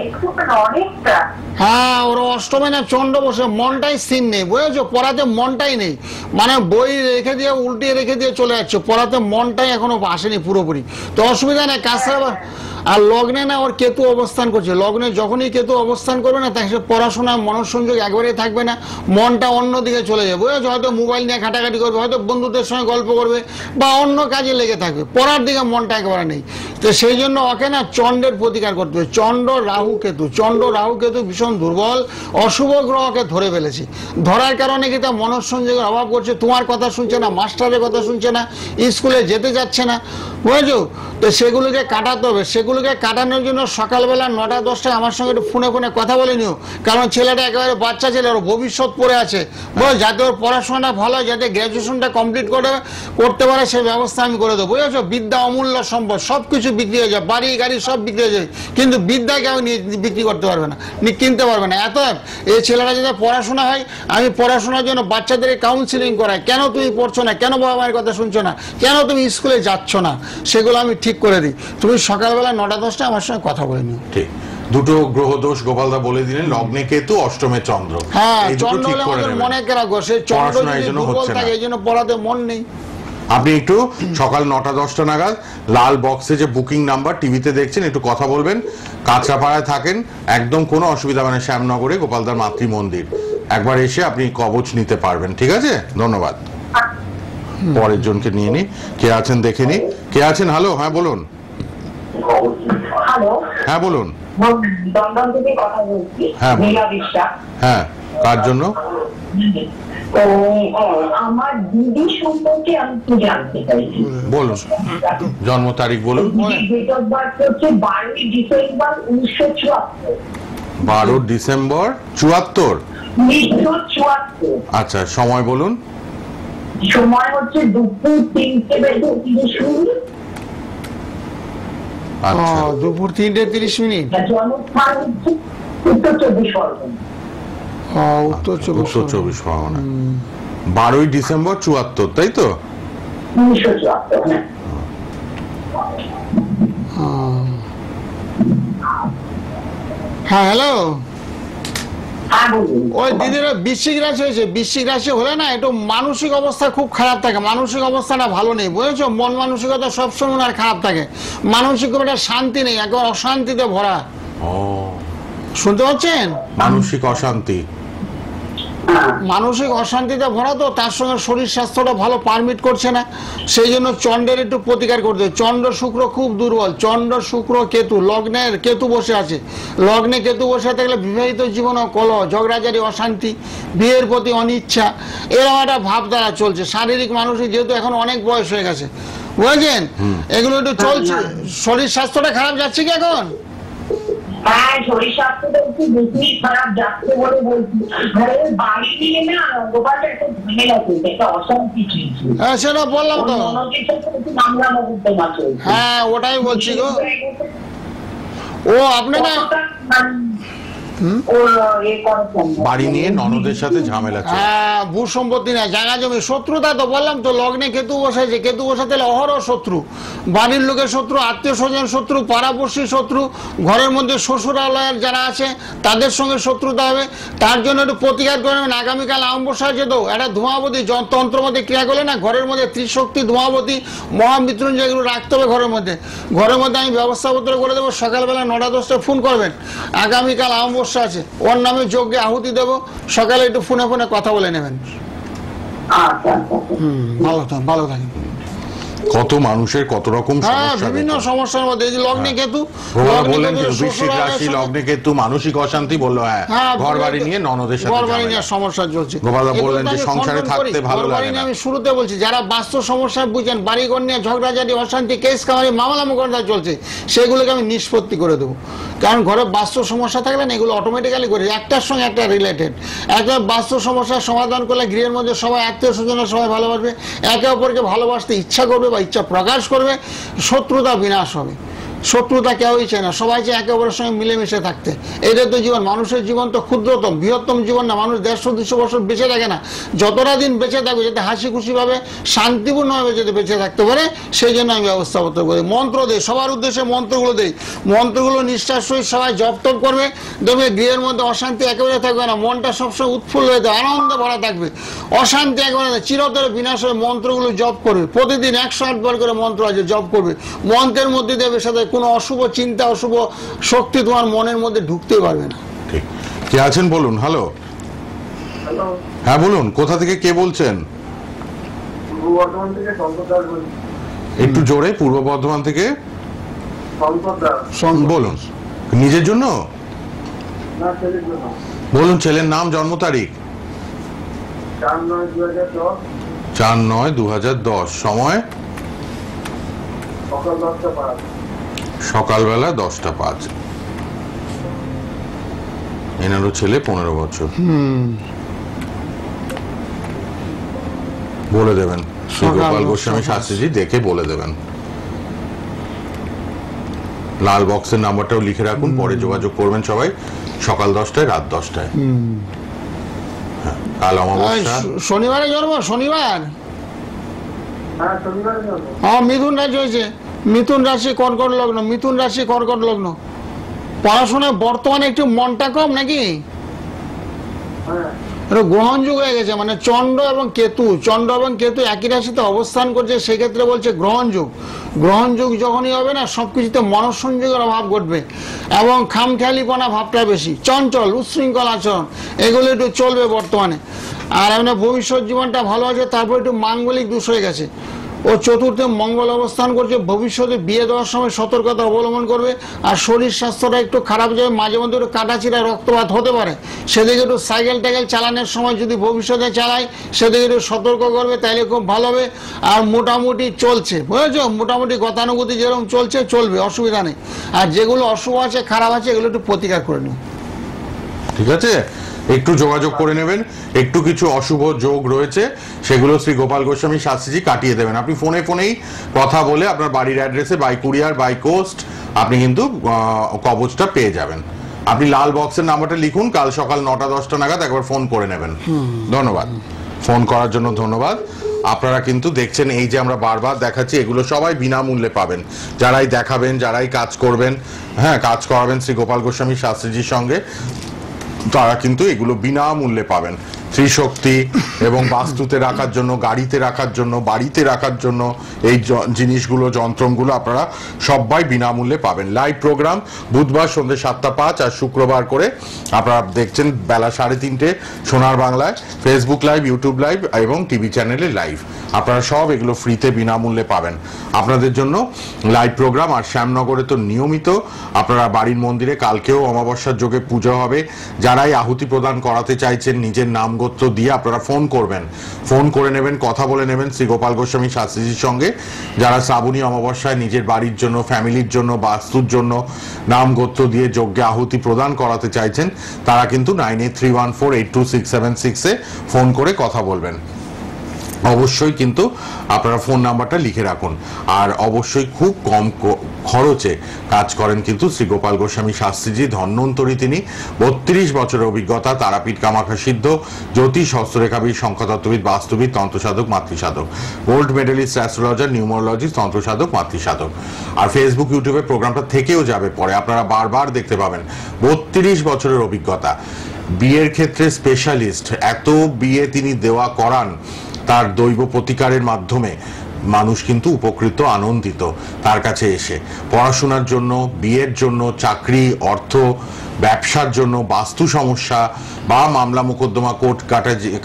Speaker 3: একটু কেন, অনেকটা।
Speaker 2: হ্যাঁ, ওরা অষ্টমে না চন্ড বসে, মনটাই স্থির নেই, বুঝেছো? পড়াতে মনটাই নেই, মানে বই রেখে দিয়ে উল্টিয়ে রেখে দিয়ে চলে যাচ্ছে, পড়াতে মনটাই এখনো আসেনি পুরোপুরি। তো অসুবিধা নেই, কাজ ছাড়া। আর লগ্নে না ওর কেতু অবস্থান করছে, লগ্নে যখনই কেতু অবস্থান করবে না তাকে পড়াশোনা মনোসংযোগ একবারেই থাকবে না, মনটা অন্যদিকে চলে যাবে, বুঝেছো? হয়তো মোবাইল নিয়ে ঘাটাঘাটি করবে, হয়তো বন্ধুদের সঙ্গে গল্প করবে বা অন্য কাজে লেগে থাকবে, পড়ার দিকে মনটা একেবারে নেই। তো সেই জন্য ওকে না চন্ডের প্রতিকার করতে হবে। চন্ড রাহু কেতু, চন্ড রাহু কেতু ভীষণ দুর্বল, অশুভ গ্রহকে ধরে ফেলেছি। ধরার কারণে কি তা মনোসংযোগের অভাব করছে, তোমার কথা শুনছে না, মাস্টারের কথা শুনছে না, স্কুলে যেতে যাচ্ছে না, বুঝেছো? তো সেগুলোকে কাটাতে হবে। সেগুলোকে কাটানোর জন্য সকালবেলা 9টা 10টায় আমার সঙ্গে একটু ফোনে কথা বলে নিও, কারণ ছেলেটা একেবারে বাচ্চা ছেলে, ওর ভবিষ্যৎ পড়ে আছে, বুঝো? যাতে ওর পড়াশোনাটা ভালো হয়, যাতে গ্র্যাজুয়েশনটা কমপ্লিট করতে পারে, সেই ব্যবস্থা আমি করে দেবো, বুঝেছো? বিদ্যা অমূল্য সম্পদ, সব কিছু বিক্রি হয়ে যায়, বাড়ি গাড়ি সব বিক্রি হয়ে যায়, কিন্তু বিদ্যাকে আমি বিক্রি করতে পারবে না, কিনতে পারবে না। এত এই ছেলেটা যাতে পড়াশোনা হয়, আমি পড়াশোনার জন্য বাচ্চাদের কাউন্সিলিং করাই। কেন তুমি পড়ছো না, কেন বাবা মায়ের কথা শুনছো না, কেন তুমি স্কুলে যাচ্ছ না, সেগুলো আমি ঠিক করে দিই। তুমি সকালবেলা 9টা 10টায় আমার সঙ্গে কথা বলে নিও।
Speaker 1: ঠিক, দুটো গ্রহ দোষ গোপালদা বলে দিলেন, লগ্নে কেতু, অষ্টমে চন্দ্র।
Speaker 2: হ্যাঁ,
Speaker 1: এই দুটো
Speaker 2: চন্দ্র
Speaker 1: ঠিক
Speaker 2: হলে
Speaker 1: করে
Speaker 2: আমাদের
Speaker 1: নেবেন।
Speaker 2: মনে রাখো, সেই চন্দ্র
Speaker 1: পড়াশোনা
Speaker 2: যদি
Speaker 1: এই জন্য
Speaker 2: দুর্বল
Speaker 1: হচ্ছে না।
Speaker 2: থাকে, এই জন্য পড়াতে মন নেই।
Speaker 1: আপনি একটু সকাল 9টা 10টা নাগাদ লাল বক্সে যে বুকিং নাম্বার টিভিতে দেখছেন, একটু কথা বলবেন। কাঁচরাপাড়ায় থাকেন, একদম কোনো অসুবিধা মানে শ্যামনগরে গোপালদার মাতৃ মন্দির, একবার এসে আপনি কবচ নিতে পারবেন। ঠিক আছে, ধন্যবাদ। পরের জনকে নিয়ে নি, কে আছেন দেখে নি। কে আছেন? হ্যালো, হ্যাঁ বলুন।
Speaker 3: হ্যালো,
Speaker 1: হ্যাঁ বলুন।
Speaker 3: দমদম থেকে কথা বলছি।
Speaker 1: হ্যাঁ, বলুন।
Speaker 3: নীলা বিশ্বাস।
Speaker 1: হ্যাঁ, কার জন্য?
Speaker 3: তো আমার দিদি সম্পর্কে আমি একটু জানতে চাইছি।
Speaker 1: বলুন, জন্ম তারিখ বলুন।
Speaker 3: ডেট অফ বার্থ হচ্ছে 12ই ডিসেম্বর 1974।
Speaker 1: 12 ডিসেম্বর 74।
Speaker 3: 1974।
Speaker 1: আচ্ছা, সময় বলুন।
Speaker 3: সময় হচ্ছে দুপুর 3:30।
Speaker 1: আচ্ছা,
Speaker 2: দুপুর 3:30।
Speaker 3: জন্মস্থান হচ্ছে উত্তর 24 পরগনা।
Speaker 2: উত্তর
Speaker 1: উত্তর 24 পরগনা। 12ই ডিসেম্বর 74, তাই তো?
Speaker 3: 1974।
Speaker 2: হ্যাঁ, হ্যালো।
Speaker 3: হ্যাঁ, বলুন।
Speaker 2: ওই দিদিরা বৃশ্চিক রাশি হয়েছে, বৃশ্চিক রাশি হলে না একটু মানসিক অবস্থা খুব খারাপ থাকে, মানসিক অবস্থাটা ভালো নেই, বুঝেছো? মন মানসিকতা সবসময় আর খারাপ থাকে, মানসিক একটা শান্তি নেই, একবার অশান্তিতে ভরা।
Speaker 1: ও,
Speaker 2: শুনতে পাচ্ছেন?
Speaker 1: মানসিক অশান্তি।
Speaker 2: মানসিক অশান্তিতে ভরা তো, তার সঙ্গে শরীর স্বাস্থ্যটা ভালো পারমিট করছে না, সেই জন্য চন্দ্রের একটু প্রতিকার করতে হবে। চন্দ্র শুক্র খুব দুর্বল, চন্দ্র শুক্র কেতু, লগ্নের কেতু বসে আছে, লগ্নে কেতু বসে থাকলে বিবাহিত জীবনে কলহ, ঝগড়াঝাড়ি, অশান্তি, বিয়ের প্রতি অনিচ্ছা, এরকম একটা ভাবধারা চলছে। শারীরিক মানসিক, যেহেতু এখন অনেক বয়স হয়ে গেছে, বুঝেছেন, এগুলো একটু চলছে। শরীর স্বাস্থ্যটা খারাপ যাচ্ছে কি এখন?
Speaker 3: হ্যাঁ, শরীর স্বাস্থ্যটা একটু বেশি খারাপ যাচ্ছে বলে বলছি। বাড়ি নিয়ে না গোপালটা একটা ঝামেলা চলছে, একটা অশান্তি চলছে।
Speaker 2: হ্যাঁ, সেটা বললাম তো।
Speaker 3: মামলা মকদ্দমা চলছে।
Speaker 2: হ্যাঁ, ওটাই বলছি গো। ও আপনি না
Speaker 1: বাড়ি নিয়ে ননদের সাথে ঝামেলা চলছে।
Speaker 2: হ্যাঁ, ভূ সম্পত্তি না, জায়গা জমি, শত্রুতা তো বললাম তো, লগ্নে কেতু বসেছে, কেতু বসাতে অহরহ শত্রু, বাড়ির লোকের শত্রু, আত্মীয় স্বজন শত্রু, পাড়াপড়শি শত্রু, ঘরের মধ্যে শ্বশুরালয়ের যারা আছে তাদের সঙ্গে শত্রুতা হবে। তার জন্য একটু প্রতিকার করবেন। আগামীকাল অমাবস্যা আছে তো, একটা ধোঁয়াবতী তন্ত্রমধ্যে ক্রিয়া করলে না, ঘরের মধ্যে ত্রিশক্তি, ধোঁয়াবতী, মহামৃত্যুঞ্জয় এগুলো রাখতে হবে ঘরের মধ্যে। ঘরের মধ্যে আমি ব্যবস্থাপত্র করে দেবো, সকালবেলা 9টা-10টায় ফোন করবেন। আগামীকাল অমাবস্যা আছে, ওর নামে যজ্ঞে আহুতি দেবো, সকালে একটু ফোনে ফোনে কথা বলে নেবেন। ভালো থাকেন।
Speaker 1: কত মানুষের কত রকম সমস্যা,
Speaker 2: বিভিন্ন সমস্যার মধ্যে এই যে লগ্নে কেতু,
Speaker 1: বললেন বৃশ্চিক রাশি, লগ্নে কেতু, মানসিক অশান্তি বললো। হ্যাঁ, ঘর বাড়ি নিয়ে ননদের সাথে
Speaker 2: ঘর বাড়ি নিয়ে সমস্যা চলছে।
Speaker 1: গোপালদা বললেন যে সংসারে থাকতে ভালো লাগে না।
Speaker 2: আমি শুরুতে বলছি, যারা বাস্তব সমস্যা বুঝেন, বাড়িঘর নিয়ে ঝগড়াঝাটি, অশান্তি, কেস কামারি, মামলা মোকদ্দমা চলছে, সেগুলোকে আমি নিষ্পত্তি করে দেবো। কারণ ঘরে বাস্তব সমস্যা থাকলে না, এগুলো অটোমেটিক্যালি করে একটার সঙ্গে একটা রিলেটেড। একটা বাস্তব সমস্যার সমাধান করলে গৃহের মধ্যে সবাই, আত্মীয় স্বজনের সবাই ভালোবাসবে, একে অপরকে ভালোবাসতে ইচ্ছা করবে বা ইচ্ছা প্রকাশ করবে, শত্রুতা বিনাশ হবে। শত্রুতা কেউই চায় না, সবাই চায় একে অপরের সঙ্গে মিলেমিশে থাকতে। এটা তো জীবন, মানুষের জীবন তো ক্ষুদ্রতম, বৃহত্তম জীবন না। মানুষ 150-200 বছর বেঁচে থাকে না, যতটা দিন বেঁচে থাকবে যাতে হাসি খুশিভাবে, শান্তিপূর্ণভাবে যাতে বেঁচে থাকতে পারে, সেই জন্য আমি ব্যবস্থাপত্র করি। মন্ত্র দেই, সবার উদ্দেশ্যে মন্ত্রগুলো দেই। মন্ত্রগুলো নিষ্ঠার সহিত সবাই জপ তপ করবে, দেখবে গৃহের মধ্যে অশান্তি একেবারে থাকবে না, মনটা সবসময় উৎফুল্ল হয়ে থাকবে, আনন্দে ভরা থাকবে, অশান্তি একেবারে চিরতরে বিনাশ হয়ে মন্ত্রগুলো জপ করবে। প্রতিদিন 108 বার করে মন্ত্র আছে, জপ করবে। মন্ত্রের মধ্যে দেবে সাথে কোনো অশুভ চিন্তা, অশুভ শক্তি তোমার মনের মধ্যে ঢুকতে পারবে না।
Speaker 1: ঠিক। কে আছেন বলুন? হ্যালো। হ্যাঁ বলুন, কোথা থেকে কে বলছেন?
Speaker 4: পূর্ব বর্ধমান থেকে শঙ্কর দাস বলছি।
Speaker 1: একটু জোরে। পূর্ব বর্ধমান থেকে
Speaker 4: শঙ্কর দাস।
Speaker 1: বলুন। নিজের জন্য?
Speaker 4: না, ছেলের জন্য।
Speaker 1: বলুন ছেলের নাম, জন্ম তারিখ।
Speaker 4: 4/9/2010।
Speaker 1: 4/9/2010। সময়?
Speaker 4: সকাল 10টা 5।
Speaker 1: সকালবেলা 10টা 5। এনারও ছেলে 15 বছর। বলে দেবেন, শ্রী গোপাল গোস্বামী শাস্ত্রীজি দেখে বলে দেবেন। লাল বক্সের নাম্বারটাও লিখে রাখুন, পরে যোগাযোগ করবেন সবাই। সকাল 10টায়, রাত 10টায়। কাল অমাবস্যা।
Speaker 2: শনিবারে জন্ম? শনিবার?
Speaker 4: হ্যাঁ, শনিবারে জন্ম।
Speaker 2: হ্যাঁ, মিথুন রাশি হয়েছে, মিথুন রাশি কর্কট লগ্ন, মিথুন রাশি কর্কট লগ্ন। পড়াশোনায় বর্তমানে একটু মনটা কম নাকি?
Speaker 4: হ্যাঁ,
Speaker 2: গ্রহণযোগ হয়ে গেছে, মানে চন্দ্র এবং কেতু, চন্দ্র এবং কেতু একই রাশিতে অবস্থান করছে, সেক্ষেত্রে বলছে গ্রহণযোগ। গ্রহণযোগ যখনই হবে না, সবকিছুতে মনঃসংযোগের অভাব ঘটবে এবং খামখেয়ালিপনা ভাবটা বেশি, চঞ্চল, উচ্ছৃঙ্খল আচরণ, এগুলো একটু চলবে বর্তমানে। আর এমনি ভবিষ্যৎ জীবনটা ভালো আছে, তারপর একটু মাঙ্গলিক দোষ হয়ে গেছে। ও চতুর্থে মঙ্গল অবস্থান করছে, ভবিষ্যতে বিয়ে দেওয়ার সময় সতর্কতা অবলম্বন করবে। আর শরীর স্বাস্থ্যটা একটু খারাপ যাবে, মাঝে মধ্যে একটু কাটাছিড়া, রক্তপাত হতে পারে, সেদিকে একটু সাইকেল টাইকেল চালানোর সময় যদি ভবিষ্যতে চালায়, সেদিকে একটু সতর্ক করবে, তাইলে খুব ভালো হবে। আর মোটামুটি চলছে, বুঝেছো, মোটামুটি গতানুগতি যেরকম চলছে চলবে, অসুবিধা নেই। আর যেগুলো অশুভ আছে, খারাপ আছে, এগুলো একটু প্রতিকার করে নিও।
Speaker 1: ঠিক আছে, একটু যোগাযোগ করে নেবেন। একটু কিছু অশুভ যোগ রয়েছে, সেগুলো শ্রী গোপাল গোস্বামী শাস্ত্রীজি কাটিয়ে দেবেন। আপনি ফোনেই কথা বলে আপনার বাড়ির অ্যাড্রেসে বাই কুরিয়ার, বাই পোস্ট আপনি কিন্তু কবচটা পেয়ে যাবেন। আপনি লাল বক্সের নাম্বারটা লিখুন, কাল সকাল 9টা-10টা নাগাদ একবার ফোন করে নেবেন। ধন্যবাদ, ফোন করার জন্য ধন্যবাদ। আপনারা কিন্তু দেখছেন, এই যে আমরা বারবার দেখাচ্ছি, এগুলো সবাই বিনামূল্যে পাবেন। যারাই দেখাবেন, যারাই কাজ করবেন, হ্যাঁ, কাজ করাবেন শ্রী গোপাল গোস্বামী শাস্ত্রীজির সঙ্গে, তারা কিন্তু এগুলো বিনামূল্যে পাবেন। ত্রিশক্তি এবং বাস্তুতে রাখার জন্য, গাড়িতে রাখার জন্য, বাড়িতে রাখার জন্য এই জিনিসগুলো, যন্ত্রগুলো আপনারা সবাই বিনামূল্যে পাবেন। লাইভ প্রোগ্রাম বুধবার সন্ধ্যে 7:05 আর শুক্রবার করে আপনারা দেখছেন বেলা 3:30 সোনার বাংলায়, ফেসবুক লাইভ, ইউটিউব লাইভ এবং টিভি চ্যানেলে লাইভ। আপনারা সব এগুলো ফ্রিতে বিনামূল্যে পাবেন আপনাদের জন্য লাইভ প্রোগ্রাম। আর শ্যামনগরে তো নিয়মিত আপনারা বাড়ির মন্দিরে কালকেও অমাবস্যার যোগে পুজো হবে। যারাই আহুতি প্রদান করাতে চাইছেন নিজের নাম গোত্র দিয়ে আপনারা ফোন করবেন, ফোন করে নেবেন, কথা বলে নেবেন শ্রী গোপাল গোস্বামী শাস্ত্রীজির সঙ্গে। যারা শ্রাবণী অমাবস্যায় নিজের বাড়ির জন্য, ফ্যামিলির জন্য, বাস্তুর জন্য নাম গোত্র দিয়ে যজ্ঞে আহুতি প্রদান করাতে চাইছেন তারা কিন্তু 9831482676 ফোন করে কথা বলবেন। অবশ্যই কিন্তু আপনারা ফোন নাম্বারটা লিখে রাখুন। আর অবশ্যই খুব কম খরচে কাজ করেন কিন্তু শ্রী গোপাল গোস্বামী শাস্ত্রীজি, ধন্বন্তরী তিনি, 32 বছরের অভিজ্ঞতা, তারাপীঠ কামাখ্যা সিদ্ধ, জ্যোতিষ, হস্তরেখাবিদ, সংখ্যাতত্ত্ববিদ, বাস্তুবিদ, তন্ত্রসাধক, মাতৃসাধক, গোল্ড মেডেলিস্ট, অ্যাস্ট্রোলজার, নিউমোলজিস্ট, তন্ত্রসাধক, মাতৃসাধক। আর ফেসবুক, ইউটিউবে প্রোগ্রামটা থেকেও যাবে পরে, আপনারা বারবার দেখতে পাবেন। 32 বছরের অভিজ্ঞতা, বিয়ের ক্ষেত্রে স্পেশালিস্ট, এত বিয়ে তিনি দেওয়া করান তার দৈব প্রতিকারের মাধ্যমে মানুষ কিন্তু উপকৃত, আনন্দিত তার কাছে এসে। পড়াশোনার জন্য, বিয়ের জন্য, চাকরি, অর্থ, ব্যবসার জন্য, বাস্তু সমস্যা বা মামলা মোকদ্দমা, কোর্ট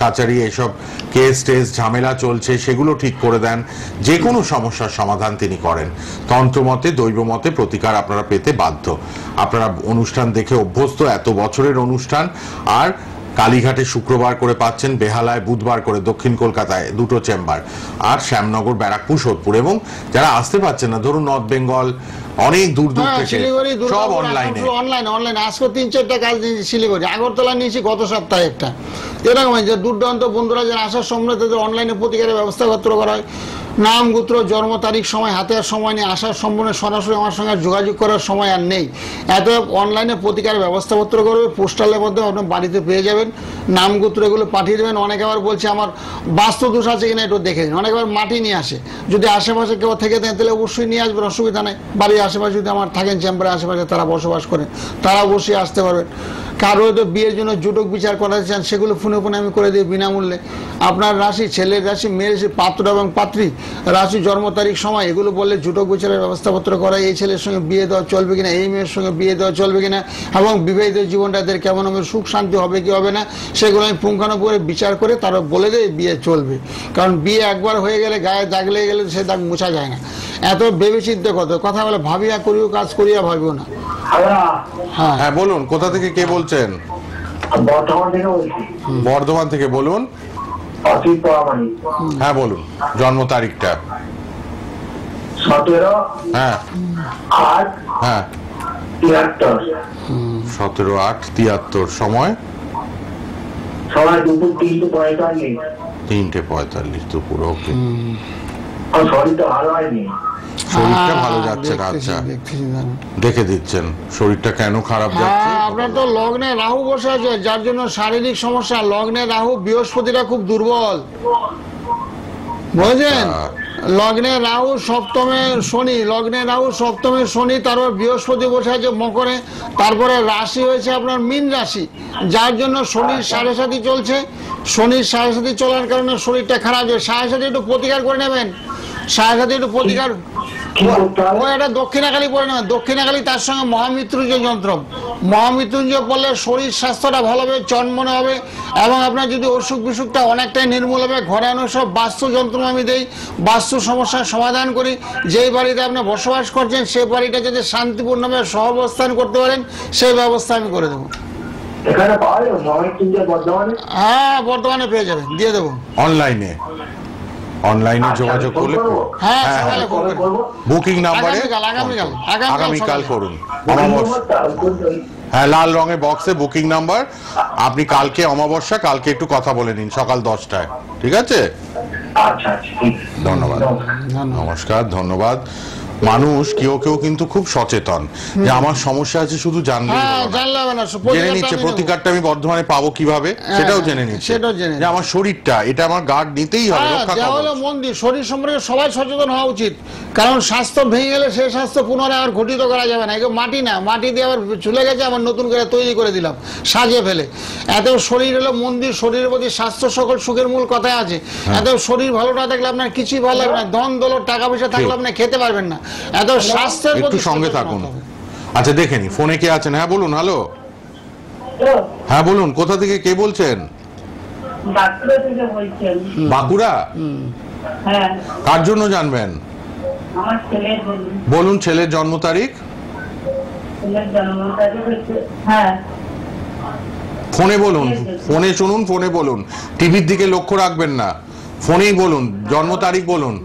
Speaker 1: কাচারি, এসব কেস টেস ঝামেলা চলছে সেগুলো ঠিক করে দেন। যে কোনো সমস্যার সমাধান তিনি করেন। তন্ত্রমতে, দৈবমতে প্রতিকার আপনারা পেতে বাধ্য। আপনারা অনুষ্ঠান দেখে অভ্যস্ত, এত বছরের অনুষ্ঠান। আর কালীঘাটে শুক্রবার করে পাচ্ছেন, বেহালায় বুধবার করে, দক্ষিণ কলকাতায় 2টো চেম্বার, আর শ্যামনগর, ব্যারাকপুর, সোদপুর। এবং যারা আসতে পারছেন না, ধরুন নর্থ বেঙ্গল, অনেক দূর দূর থেকে, সব অনলাইনে।
Speaker 2: আজকে 3-4টা কাজ নিয়েছি শিলিগুড়ি, আগরতলা নিয়েছি গত সপ্তাহে একটা। এরকম যে দুর্দান্ত বন্ধুরা যারা আসার সময় তাদের অনলাইনে প্রতিকারের ব্যবস্থা করা হয়। নাম গোত্র, জন্ম তারিখ, সময় হাতে আর সময় নেই, আসার সম্পূর্ণ সরাসরি আমার সঙ্গে যোগাযোগ করার সময় আর নেই। এত অনলাইনে প্রতিকারের ব্যবস্থাপত্র করবে, পোস্টালের মধ্যে আপনার বাড়িতে পেয়ে যাবেন। নাম গোত্র এগুলো পাঠিয়ে দেবেন। অনেকে আবার বলছে আমার বাস্তু দোষ আছে কিনা একটু দেখে দিন। অনেকে আবার মাটি নিয়ে আসে, যদি আশেপাশে কেউ থেকে দেন তাহলে অবশ্যই নিয়ে আসবেন, অসুবিধা নেই। বাড়ির আশেপাশে যদি আমার থাকেন, চেম্বারের আশেপাশে তারা বসবাস করেন, তারা অবশ্যই আসতে পারবেন। কারো হয়তো বিয়ের জন্য জুটক বিচার করাতে চান, সেগুলো ফোনে আমি করে দিই বিনামূল্যে। আপনার রাশি, ছেলের রাশি, মেয়ের রাশি, পাত্র এবং পাত্রী রাশি, জন্ম তারিখ, সময় এগুলো বললে জুটক বিচারের ব্যবস্থাপত্র করা। এই ছেলের সঙ্গে বিয়ে দেওয়া চলবে কিনা, এই মেয়ের সঙ্গে বিয়ে দেওয়া চলবে কিনা, এবং বিবাহিত জীবনটা এদের কেমন হবে, সুখ শান্তি হবে কি হবে না, সেগুলো আমি পুঙ্খানুপুঙ্খভাবে বিচার করে তারা বলে দেয় বিয়ে চলবে। কারণ বিয়ে একবার হয়ে গেলে, গায়ে দাগ লেগে গেলে সে দাগ মোছা যায় না। এত ভেবে চিন্তে কথা বলে ভাবিয়া করিও কাজ করিয়া ভাবিও না।
Speaker 1: হ্যাঁ হ্যাঁ, বলুন কোথা থেকে কে বলছেন? বর্ধমান থেকে বলুন। হ্যাঁ বলুন, জন্ম তারিখটা। 17/8/73। সময় 3:45 দুপুর। ওকে, শরীরটা ভালো যাচ্ছে না? আচ্ছা, দেখে দিচ্ছেন শরীরটা কেন খারাপ যাচ্ছে?
Speaker 2: আপনার তো লগ্নে রাহু বসে আছে, যার জন্য শারীরিক সমস্যা। লগ্নে রাহু, বৃহস্পতিটা খুব দুর্বল, বুঝলেন? লগ্নে রাহু, সপ্তমে শনি, লগ্নে রাহু, সপ্তমে শনি, তারপর বৃহস্পতি বসে আছে মকরে, তারপরে রাশি হয়েছে আপনার মীন রাশি, যার জন্য শনির 7.5 চলছে। শনির 7.5 চলার কারণে শরীরটা খারাপ হয়। 7.5 একটু প্রতিকার করে নেবেন, 7.5 একটু প্রতিকার। ও একটা দক্ষিণাকালী পড়ে নেবেন, দক্ষিণাকালী, তার সঙ্গে মহামৃত্যুঞ্জয় যন্ত্র। মহামৃত্যুঞ্জয় পড়লে শরীর স্বাস্থ্যটা ভালো হবে, চনমনে হবে, এবং আপনার যদি অসুখ বিসুখটা অনেকটাই নির্মূল হবে। ঘরে আনো সব বাস্তু যন্ত্র আমি দেই, বাস্তু সমস্যার সমাধান করি। যেই বাড়িতে আপনি বসবাস করছেন সেই বাড়িটা যদি শান্তিপূর্ণভাবে সহাবস্থান করতে পারেন, সেই ব্যবস্থা আমি করে দেবো। হ্যাঁ, বর্তমানে পেয়ে যাবেন, দিয়ে দেবো। অনলাইনে
Speaker 1: যোগাযোগ করলে,
Speaker 2: হ্যাঁ,
Speaker 1: বুকিং নাম্বারে আগামীকাল করুন। হ্যাঁ, লাল রঙের বক্সে বুকিং নাম্বার। আপনি কালকে অমাবস্যা, কালকে একটু কথা বলে নিন সকাল 10টায়, ঠিক আছে? ধন্যবাদ, নমস্কার, ধন্যবাদ। মানুষ কেউ কেউ কিন্তু খুব সচেতন যে আমার সমস্যা আছে, শুধু জানলেই
Speaker 2: হ্যাঁ,
Speaker 1: হলো না।
Speaker 2: জানলে হবে না,
Speaker 1: জেনে নিচ্ছে প্রতিকারটা আমি বর্ধমানে পাবো কিভাবে, সেটাও জেনে নিচ্ছে।
Speaker 2: সেটাও জেনে
Speaker 1: যে আমার শরীরটা, এটা আমার গার্ড নিতেই হবে, রক্ষা
Speaker 2: যা হলো
Speaker 1: কবচ।
Speaker 2: মন্দির শরীর সম্পর্কে সবাই সচেতন হওয়া উচিত, কারণ স্বাস্থ্য ভেঙে গেলে সেই স্বাস্থ্য পুনরায় আর ঘটিত করা যাবে না। এগুলো মাটি না, মাটি দিয়ে আবার চলে গেছে, আবার নতুন করে তৈরি করে দিলাম সাজিয়ে ফেলে। এত শরীর হলো মন্দির, শরীরের প্রতি স্বাস্থ্য সকল সুখের মূল কথাই আছে। এত শরীর ভালো না থাকলে আপনার কিছুই ভালো লাগবে না, ধন দৌলত টাকা পয়সা থাকলে আপনি খেতে পারবেন না। এত স্বাস্থ্যের
Speaker 1: একটু
Speaker 2: প্রতি
Speaker 1: সঙ্গে
Speaker 2: সচেতন
Speaker 1: থাকুন।
Speaker 2: হতে হবে।
Speaker 1: আচ্ছা দেখে নি, ফোনে কে আছেন? হ্যাঁ বলুন। হ্যালো, হ্যাঁ বলুন, কোথা থেকে কে বলছেন?
Speaker 3: বাঁকুড়া থেকে বলছেন।
Speaker 1: বাঁকুড়া?
Speaker 3: হ্যাঁ,
Speaker 1: কার জন্য জানবেন?
Speaker 3: আমার ছেলের জন্য।
Speaker 1: বলুন, ছেলের জন্ম তারিখ।
Speaker 3: ছেলের জন্ম তারিখ হচ্ছে, হ্যাঁ
Speaker 1: ফোনে বলুন, ফোনে শুনুন, ফোনে বলুন, টিভির দিকে লক্ষ্য রাখবেন না, ফোনেই বলুন, জন্ম তারিখ বলুন।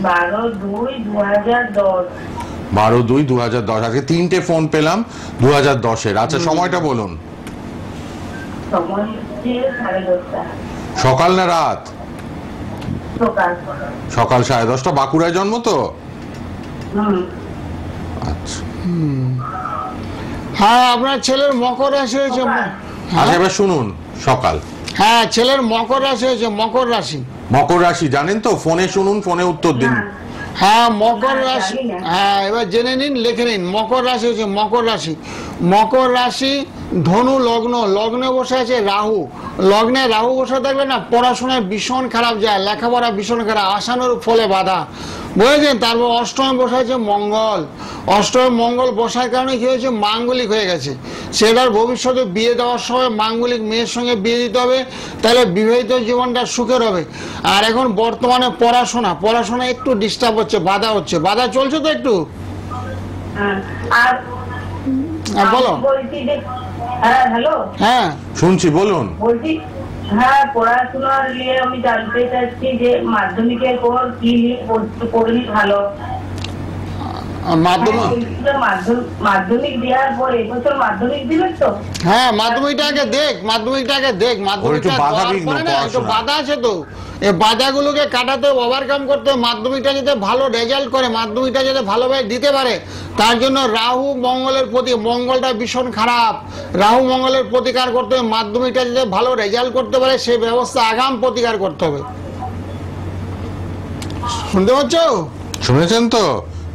Speaker 3: 12/2/2010।
Speaker 1: 12/2/2010। আজকে 3টে ফোন পেলাম 2010-এর। আচ্ছা সময়টা বলুন।
Speaker 3: সময় হচ্ছে 10:30।
Speaker 1: সকাল না রাত?
Speaker 3: সকাল।
Speaker 1: সকাল 10:30। বাঁকুড়ায় জন্ম তো? আচ্ছা,
Speaker 2: হ্যাঁ, আপনার ছেলের মকর রাশি হয়েছে।
Speaker 1: আচ্ছা এবার শুনুন। সকাল,
Speaker 2: হ্যাঁ, ছেলের মকর রাশি হয়েছে, মকর রাশি।
Speaker 1: মকর রাশি জানেন তো? ফোনে শুনুন, ফোনে উত্তর দিন।
Speaker 2: হ্যাঁ, মকর রাশি।
Speaker 3: জানি না।
Speaker 2: হ্যাঁ, এবার জেনে নিন, লিখে নিন। মকর রাশি হচ্ছে মকর রাশি। মকর রাশি, ধনু লগ্ন, লগ্নে বসে আছে রাহু। লগ্নে রাহু বসে থাকলে না পড়াশোনায় ভীষণ খারাপ যায়, লেখাপড়া ভীষণ খারাপ, আশানুরূপ ফলে বাধা, বুঝেছেন? তারপর অষ্টমে বসে আছে মঙ্গল। অষ্টমে মঙ্গল বসার কারণে কি হয়েছে, মাঙ্গলিক হয়ে গেছে। সেটার ভবিষ্যতে বিয়ে দেওয়ার সময় মাঙ্গলিক মেয়ের সঙ্গে বিয়ে দিতে হবে, তাহলে বিবাহিত জীবনটা সুখের হবে। আর এখন বর্তমানে পড়াশোনা একটু ডিস্টার্ব হচ্ছে, বাধা হচ্ছে, বাধা চলছে তো একটু।
Speaker 3: আর
Speaker 2: বলো।
Speaker 3: বলছি যে, হ্যাঁ হ্যালো,
Speaker 2: হ্যাঁ,
Speaker 1: শুনছি, বলুন।
Speaker 3: বলছি, হ্যাঁ পড়াশোনার নিয়ে আমি জানতে চাচ্ছি যে মাধ্যমিকের পর কি নিয়ে পড়লে ভালো।
Speaker 2: মাধ্যমিক।
Speaker 3: মাধ্যমিক দেওয়ার পর এবছর মাধ্যমিক দিবেন তো?
Speaker 2: হ্যাঁ, মাধ্যমিকটা আগে দেখ, মাধ্যমিকটা
Speaker 1: বাধা
Speaker 2: দেওয়ার
Speaker 1: বিঘ্ন
Speaker 2: পরে না, একটু
Speaker 1: পড়াশোনা।
Speaker 2: বাধা আছে তো, এই বাধাগুলোকে কাটাতে, ওভারকাম করতে, মাধ্যমিকটা যাতে ভালো রেজাল্ট করে, মাধ্যমিকটা যাতে ভালোভাবে দিতে পারে, তার জন্য রাহু মঙ্গলের প্রতি, মঙ্গলটা ভীষণ খারাপ, রাহু মঙ্গলের প্রতিকার করতে হবে। মাধ্যমিকটা যাতে ভালো রেজাল্ট করতে পারে সেই ব্যবস্থা আগাম প্রতিকার করতে হবে। শুনতে পাচ্ছ?
Speaker 1: শুনেছেন তো?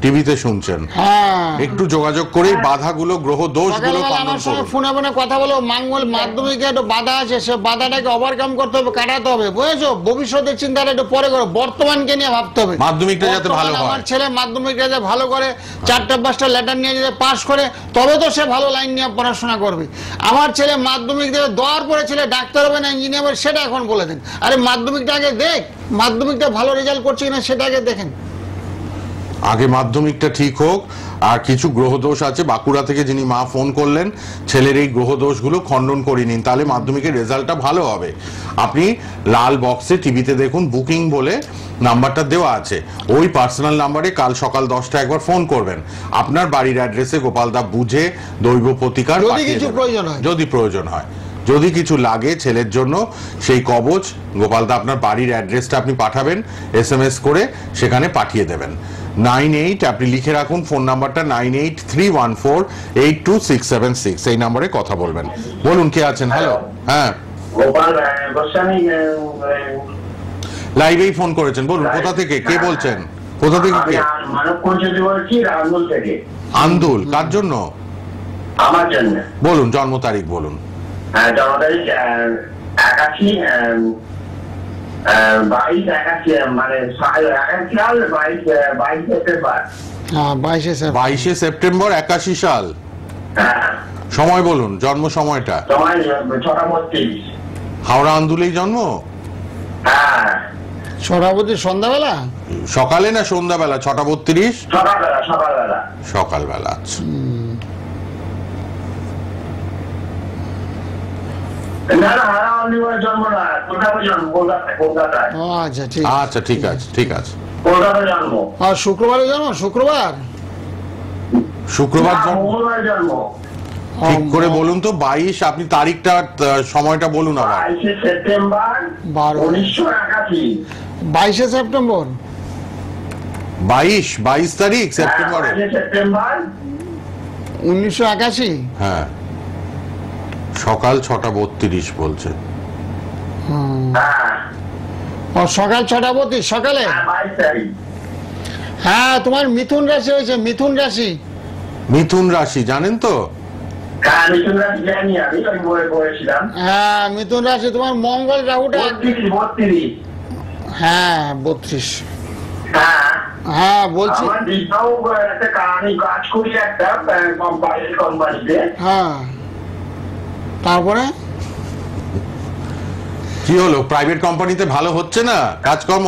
Speaker 1: টিভিতে শুনছেন।
Speaker 2: হ্যাঁ,
Speaker 1: একটু যোগাযোগ করে বাধাগুলো, গ্রহ দোষগুলো
Speaker 2: সকালবেলা আমার সঙ্গে ফোনে কথা বলো, মঙ্গল মাধ্যমিকে একটু বাধা আছে, সে বাধাটাকে ওভারকাম করতে হবে, কাটাতে হবে, বুঝেছো? ভবিষ্যতের চিন্তাটা একটু পরে করো, বর্তমানকে নিয়ে ভাবতে হবে।
Speaker 1: মাধ্যমিকটা যাতে ভালো হয়।
Speaker 2: আমার ছেলে মাধ্যমিকটা যাতে ভালো করে, 4টা-5টা লেটার নিয়ে যাতে পাস করে, তবে তো সে ভালো লাইন নিয়ে পড়াশোনা করবে। আমার ছেলে মাধ্যমিক দেবে, দেওয়ার পরে ছেলে ডাক্তার হবে না ইঞ্জিনিয়ার হবে, সেটা এখন বলে দেন। আরে মাধ্যমিকটা আগে দেখ, মাধ্যমিকটা ভালো রেজাল্ট করছে কিনা সেটা আগে দেখেন।
Speaker 1: আগে মাধ্যমিকটা ঠিক হোক। আর কিছু গ্রহদোষ আছে, বাঁকুড়া থেকে যিনি মা ফোন করলেন, ছেলের এই গ্রহদোষগুলো খণ্ডন করে নিন, তাহলে মাধ্যমিকের রেজাল্টটা ভালো হবে। আপনি লাল বক্সে টিভিতে দেখুন, বুকিং বলে নাম্বারটা দেওয়া আছে, ওই পার্সোনাল নাম্বারে কাল সকাল 10টা একবার ফোন করবেন। আপনার বাড়ির অ্যাড্রেসে গোপালদা বুঝে দৈব প্রতিকার
Speaker 2: যদি
Speaker 1: পাঠিয়ে
Speaker 2: কিছু
Speaker 1: দেবেন।
Speaker 2: প্রয়োজন হয়।
Speaker 1: যদি প্রয়োজন হয়, যদি কিছু লাগে ছেলের জন্য, সেই কবচ গোপালদা আপনার বাড়ির অ্যাড্রেসটা আপনি পাঠাবেন SMS করে, সেখানে পাঠিয়ে দেবেন। 98, আপনি লিখে রাখুন ফোন নাম্বারটা, 9831482676, এই নম্বরে কথা বলবেন। বলুন, কে আছেন? হ্যালো, হ্যাঁ,
Speaker 4: গোপাল গোস্বামী
Speaker 1: লাইভেই ফোন করেছেন, বলুন কোথা থেকে, কে বলছেন, কোথা থেকে
Speaker 4: আমি
Speaker 1: কে?
Speaker 4: মানব পঞ্চায়েত বলছি, রাজমূল থেকে।
Speaker 1: আন্দুল, কার জন্য?
Speaker 4: আমার জন্য।
Speaker 1: বলুন, জন্ম তারিখ বলুন।
Speaker 4: জন্ম তারিখ 81 22 মানে 81 সাল 22 সেপ্টেম্বর।
Speaker 2: হ্যাঁ,
Speaker 1: 22শে সেপ্টেম্বর 81 সাল।
Speaker 4: হ্যাঁ,
Speaker 1: সময় বলুন, জন্ম সময়টা।
Speaker 4: সময় 6:32।
Speaker 1: হাওড়া আন্দুলেই জন্ম?
Speaker 4: হ্যাঁ,
Speaker 2: সভাপতি সন্ধ্যাবেলা।
Speaker 1: সকালে না সন্ধ্যাবেলা? 6:32
Speaker 4: সকালবেলা।
Speaker 1: সকালবেলা। আচ্ছা,
Speaker 4: না না, হারাওয়ালিবার জন্ম না, কলকাতায় জন্ম, কলকাতায়।
Speaker 2: ও আচ্ছা, ঠিক
Speaker 1: আচ্ছা, ঠিক আছে, ঠিক আছে।
Speaker 4: কলকাতায় জন্ম।
Speaker 2: আর শুক্রবারে জন্ম? শুক্রবার
Speaker 1: শুক্রবার জন্ম?
Speaker 4: মঙ্গলবার জন্ম।
Speaker 1: ঠিক করে বলুন তো, 22, আপনি তারিখটা, সময়টা বলুন আবার।
Speaker 4: 22 সেপ্টেম্বর
Speaker 2: 12
Speaker 4: 1981।
Speaker 2: 22শে সেপ্টেম্বর।
Speaker 1: 22 তারিখ সেপ্টেম্বরে।
Speaker 4: সেপ্টেম্বর
Speaker 2: 1981।
Speaker 1: হ্যাঁ, সকাল 6:32 বলছে।
Speaker 4: হ্যাঁ
Speaker 2: ও সকাল 6:32 সকালে।
Speaker 4: 22 তারিখ।
Speaker 2: হ্যাঁ, তোমার মিথুন রাশি হয়েছে, মিথুন রাশি।
Speaker 1: মিথুন রাশি জানেন তো?
Speaker 4: হ্যাঁ মিথুন রাশি জানি আমি, ওই বইয়ে পড়েছিলাম।
Speaker 2: হ্যাঁ, মিথুন রাশি। তোমার মঙ্গল রাহুটা
Speaker 4: 32।
Speaker 2: হ্যাঁ 32।
Speaker 4: হ্যাঁ
Speaker 2: হ্যাঁ বলছি।
Speaker 4: আমার দিদাও একটা আমি কাজ করি একটা কোম্পানিতে।
Speaker 2: হ্যাঁ, তারপরে
Speaker 1: কি হলো, প্রাইভেট কোম্পানিতে ভালো হচ্ছে না কাজকর্ম?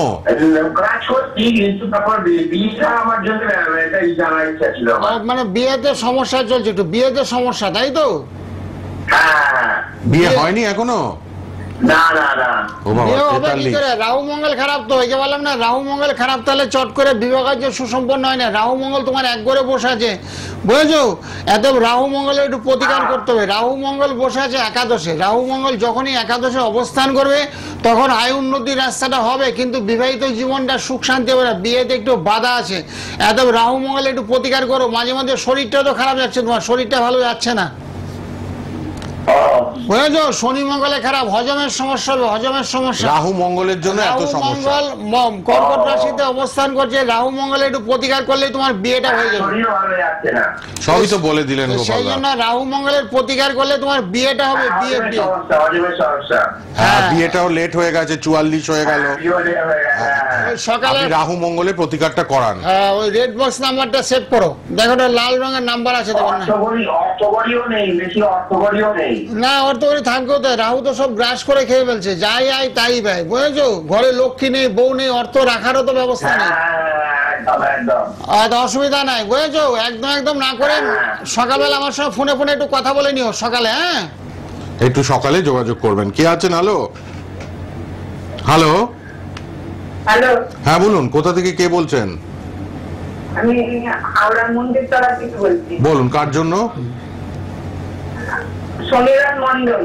Speaker 4: কাজ করছি, কিন্তু তারপর বিয়েটা আমার জন্য একটা জানার ইচ্ছা ছিল আমার।
Speaker 2: মানে বিয়েতে সমস্যা চলছে, একটু বিয়েতে সমস্যা, তাই তো?
Speaker 4: হ্যাঁ
Speaker 1: বিয়ে হয়নি এখনো?
Speaker 4: না না না।
Speaker 1: ও বাবা,
Speaker 2: বিয়ে হবে কি
Speaker 1: 43।
Speaker 2: করে? রাহু মঙ্গল খারাপ তো, ওই যে বললাম না, রাহু মঙ্গল খারাপ, তাহলে চট করে বিবাহ কার্য সুসম্পন্ন হয় না। রাহু মঙ্গল তোমার এক ঘরে বসে আছে, বুঝেছো? এত রাহু মঙ্গলের একটু প্রতিকার করতে হবে। রাহু মঙ্গল বসে আছে একাদশে। রাহু মঙ্গল যখনই একাদশে অবস্থান করবে তখন আয় উন্নতির রাস্তাটা হবে, কিন্তু বিবাহিত জীবনটা সুখ শান্তি হবে না, বিয়েতে একটু বাধা আছে। এত রাহু মঙ্গল একটু প্রতিকার করো। মাঝে মাঝে শরীরটা তো খারাপ যাচ্ছে, তোমার শরীরটা ভালো যাচ্ছে না, বুঝেছো? শনি মঙ্গলে খারাপ, হজমের সমস্যা হবে, হজমের সমস্যা।
Speaker 1: রাহু মঙ্গলের জন্য এত
Speaker 2: রাহু
Speaker 1: সমস্যা।
Speaker 2: মঙ্গল কর্কট রাশিতে অবস্থান করছে, রাহু মঙ্গলে একটু প্রতিকার করলে তোমার বিয়েটা হয়ে যাবে।
Speaker 4: শরীরও ভালো যাচ্ছে না।
Speaker 1: সবই তো বলে দিলেন
Speaker 2: সেই
Speaker 1: গোপাল দা।
Speaker 2: জন্য রাহু মঙ্গলের প্রতিকার করলে তোমার বিয়েটা হবে। বিয়ে
Speaker 4: হজমের
Speaker 2: বিয়ে
Speaker 4: সমস্যা, হজমের সমস্যা।
Speaker 1: হ্যাঁ,
Speaker 2: হ্যাঁ।
Speaker 1: বিয়েটাও লেট হয়ে গেছে, 44 হয়ে গেল।
Speaker 4: বিয়ে হয়ে গেছে, হ্যাঁ।
Speaker 2: ওই সকালে
Speaker 1: আপনি রাহু মঙ্গলে প্রতিকারটা করান।
Speaker 2: ওই রেড বক্স নাম্বারটা সেভ করো, দেখো ওটা লাল রঙের নাম্বার আছে, দেখো না?
Speaker 4: অর্থকরীও নেই, বেশি অর্থকরীও নেই।
Speaker 2: না, অর্থকরী থাকবেও তো, রাহু তো সব গ্রাস করে খেয়ে ফেলছে, যাই আয় তাই ব্যয়, বুঝেছো? ঘরে লক্ষ্মী নেই, বউ নেই, অর্থ রাখারও তো ব্যবস্থা নেই।
Speaker 4: একদম একদম।
Speaker 2: আর অসুবিধা নাই, বুঝেছো? একদম একদম না করে সকালবেলা আমার সঙ্গে ফোনে ফোনে একটু কথা বলে নিও সকালে। হ্যাঁ,
Speaker 1: একটু সকালে যোগাযোগ করবেন। কে আছেন? Hello hello.
Speaker 3: হ্যালো,
Speaker 1: হ্যাঁ বলুন, কোথা থেকে কে বলছেন?
Speaker 3: আমি হাওড়া মন্দির তলা থেকে বলছি।
Speaker 1: বলুন, কার জন্য?
Speaker 3: সমীরণ মন্ডল।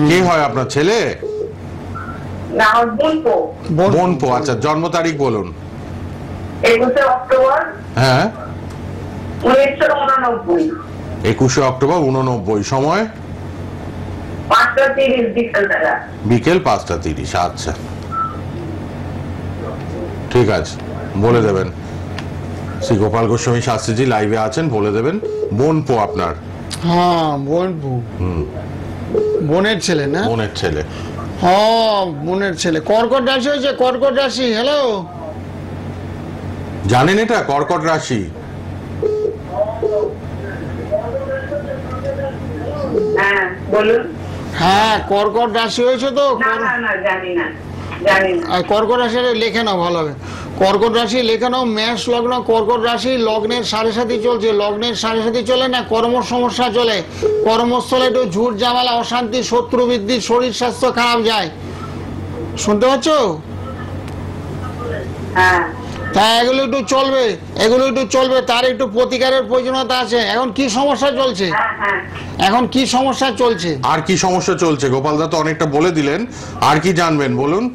Speaker 1: কে হয় আপনার ছেলে?
Speaker 3: না, ওর বোনপো।
Speaker 1: বোনপো। আচ্ছা, জন্ম তারিখ বলুন।
Speaker 3: 21 অক্টোবর
Speaker 1: হ্যাঁ,
Speaker 3: 1989।
Speaker 1: 21 অক্টোবর 89। সময়
Speaker 3: 5:30 বিকেলবেলা।
Speaker 1: বিকেল 5:30। আচ্ছা, ঠিক আছে, বলে দেবেন। শ্রী গোপাল গোস্বামী শাস্ত্রীজি লাইভে আছেন, বলে দেবেন। বোনপো আপনার?
Speaker 2: হ্যাঁ, বোনের ছেলে না?
Speaker 1: বোনের ছেলে।
Speaker 2: হ্যাঁ, বোনের ছেলে। কর্কট রাশি হয়েছে, কর্কট রাশি। হ্যালো,
Speaker 1: জানেন এটা কর্কট রাশি?
Speaker 3: হ্যাঁ বলুন।
Speaker 2: হ্যাঁ, কর্কট রাশি হয়েছে তো।
Speaker 3: না না না, জানি না, জানি না।
Speaker 2: আর কর্কট রাশি লেখে নাও ভালো হবে। কর্কট রাশি লেখে নাও, মেষ লগ্ন, কর্কট রাশি। লগ্নের 7.5 চলছে, লগ্নের 7.5 চলে না, কর্ম সমস্যা চলে, কর্মস্থলে একটু ঝুট ঝামেলা, অশান্তি, শত্রু বৃদ্ধি, শরীর স্বাস্থ্য খারাপ যায়। শুনতে পাচ্ছ?
Speaker 3: হ্যাঁ
Speaker 2: তা এগুলো একটু চলবে, এগুলো একটু চলবে, তার একটু প্রতিকারের প্রয়োজনীয়তা আছে। এখন কি সমস্যা চলছে?
Speaker 3: হ্যাঁ হ্যাঁ।
Speaker 2: এখন কি সমস্যা চলছে?
Speaker 1: আর কি সমস্যা চলছে? গোপাল দা তো অনেকটা বলে দিলেন, আর কি জানবেন বলুন।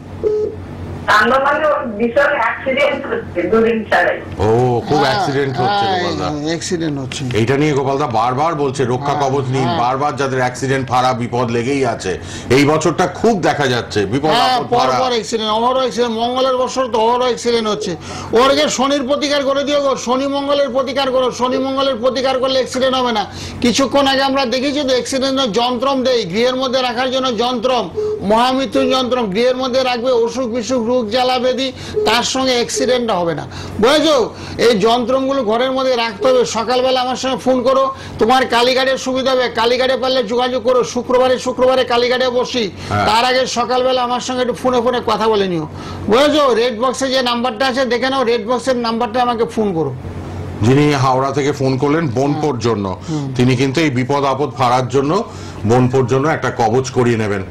Speaker 3: মানে ওর ভীষণ অ্যাক্সিডেন্ট হচ্ছে 2 দিন ছাড়াই।
Speaker 1: ও, খুব অ্যাক্সিডেন্ট হচ্ছে গোপাল দা।
Speaker 2: অ্যাক্সিডেন্ট হচ্ছে।
Speaker 1: এইটা নিয়ে গোপাল দা বারবার বলছে রক্ষা কবচ নিন, বারবার যাদের অ্যাক্সিডেন্ট ফাড়া বিপদ লেগেই আছে। এই বছরটা খুব দেখা যাচ্ছে বিপদ
Speaker 2: হ্যাঁ,
Speaker 1: আপদ
Speaker 2: পর
Speaker 1: ফাড়া।
Speaker 2: পর অ্যাক্সিডেন্ট, অহরহ অ্যাক্সিডেন্ট। মঙ্গলের বছর তো অহরহ অ্যাক্সিডেন্ট হচ্ছে। ওরকে শনির প্রতিকার করে দিও গো, শনি মঙ্গলের প্রতিকার করো। শনি মঙ্গলের প্রতিকার করলে অ্যাক্সিডেন্ট হবে না। কিছুক্ষণ আগে আমরা দেখেছি তো, অ্যাক্সিডেন্টের যন্ত্রম দেই, গৃহের মধ্যে রাখার জন্য যন্ত্রম, মহামৃত্যু যন্ত্রম গৃহের মধ্যে রাখবে। অসুখ বিসুখ, রোগ জ্বালা ব্যাধি, তার সঙ্গে অ্যাক্সিডেন্টটা হবে না, বুঝেছো? এই যন্ত্রমগুলো ঘরের মধ্যে রাখতে হবে। সকালবেলা আমার সঙ্গে ফোন করো, তোমার কালীঘাটের সুবিধা হবে, কালীঘাটে পারলে যোগাযোগ করো। শুক্রবারে কালীঘাটে বসি, তার আগে সকালবেলা আমার সঙ্গে একটু ফোনে ফোনে কথা বলে নিও, বুঝেছো? রেড বক্সে যে নাম্বারটা আছে দেখে নাও, রেড বক্সের নাম্বারটা আমাকে ফোন করো।
Speaker 1: যিনি হাওড়া থেকে ফোন করলেন বোনপোর জন্য, তিনি কিন্তু এই বিপদ আপদ ফাড়ার জন্য বোনপোর জন্য একটা কবচ করিয়ে নেবেন।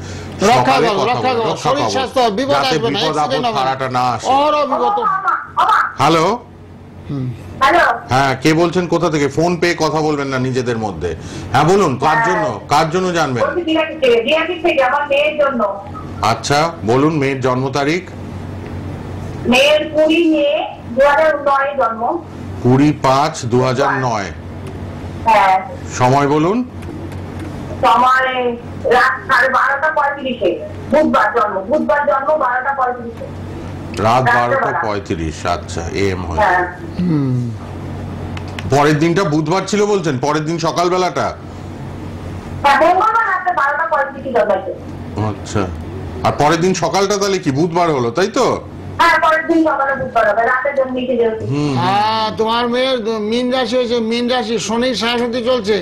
Speaker 2: রক্ষা
Speaker 1: সকালে
Speaker 2: করো,
Speaker 1: কথা
Speaker 2: রক্ষা
Speaker 1: বলবেন,
Speaker 2: করো,
Speaker 1: রক্ষা
Speaker 2: শরীর
Speaker 1: কবচ,
Speaker 2: স্বাস্থ্য বিপদ
Speaker 1: যাতে
Speaker 2: আসবে না,
Speaker 1: বিপদ আপদ
Speaker 2: অ্যাক্সিডেন্ট হবে না।
Speaker 1: ফাড়াটা না আসে।
Speaker 2: অহরহ বিপদ।
Speaker 1: হ্যালো,
Speaker 3: হ্যালো,
Speaker 1: হ্যাঁ কে বলছেন, কোথা থেকে? ফোন পেয়ে কথা বলবেন না নিজেদের মধ্যে। হ্যাঁ বলুন, কার জন্য জানবেন?
Speaker 3: বলছি দিয়াটি থেকে আমার মেয়ের জন্য।
Speaker 1: আচ্ছা বলুন, মেয়ের জন্ম তারিখ?
Speaker 3: মেয়ের 20 মে 2009 জন্ম।
Speaker 1: 20/5/2009।
Speaker 3: হ্যাঁ।
Speaker 1: সময় বলুন।
Speaker 3: সময় রাত 12:35। বুধবার জন্ম 12:35।
Speaker 1: রাত 12:35। আচ্ছা, এম হয়।
Speaker 3: হ্যাঁ।
Speaker 1: পরের দিনটা বুধবার ছিল বলছেন, পরের দিন সকালবেলাটা?
Speaker 3: হ্যাঁ, মঙ্গলবার রাতে 12:35 জন্মাইছে।
Speaker 1: আচ্ছা, আর পরের দিন সকালটা তাহলে কি বুধবার হলো, তাই তো?
Speaker 3: হ্যাঁ, পরের দিন সকালে বুধবার হবে, রাতে জন্মিয়েছে যেহেতু।
Speaker 2: তোমার মেয়ের মীন রাশি হয়েছে, মীন রাশি, শনির সাড়ে চলছে।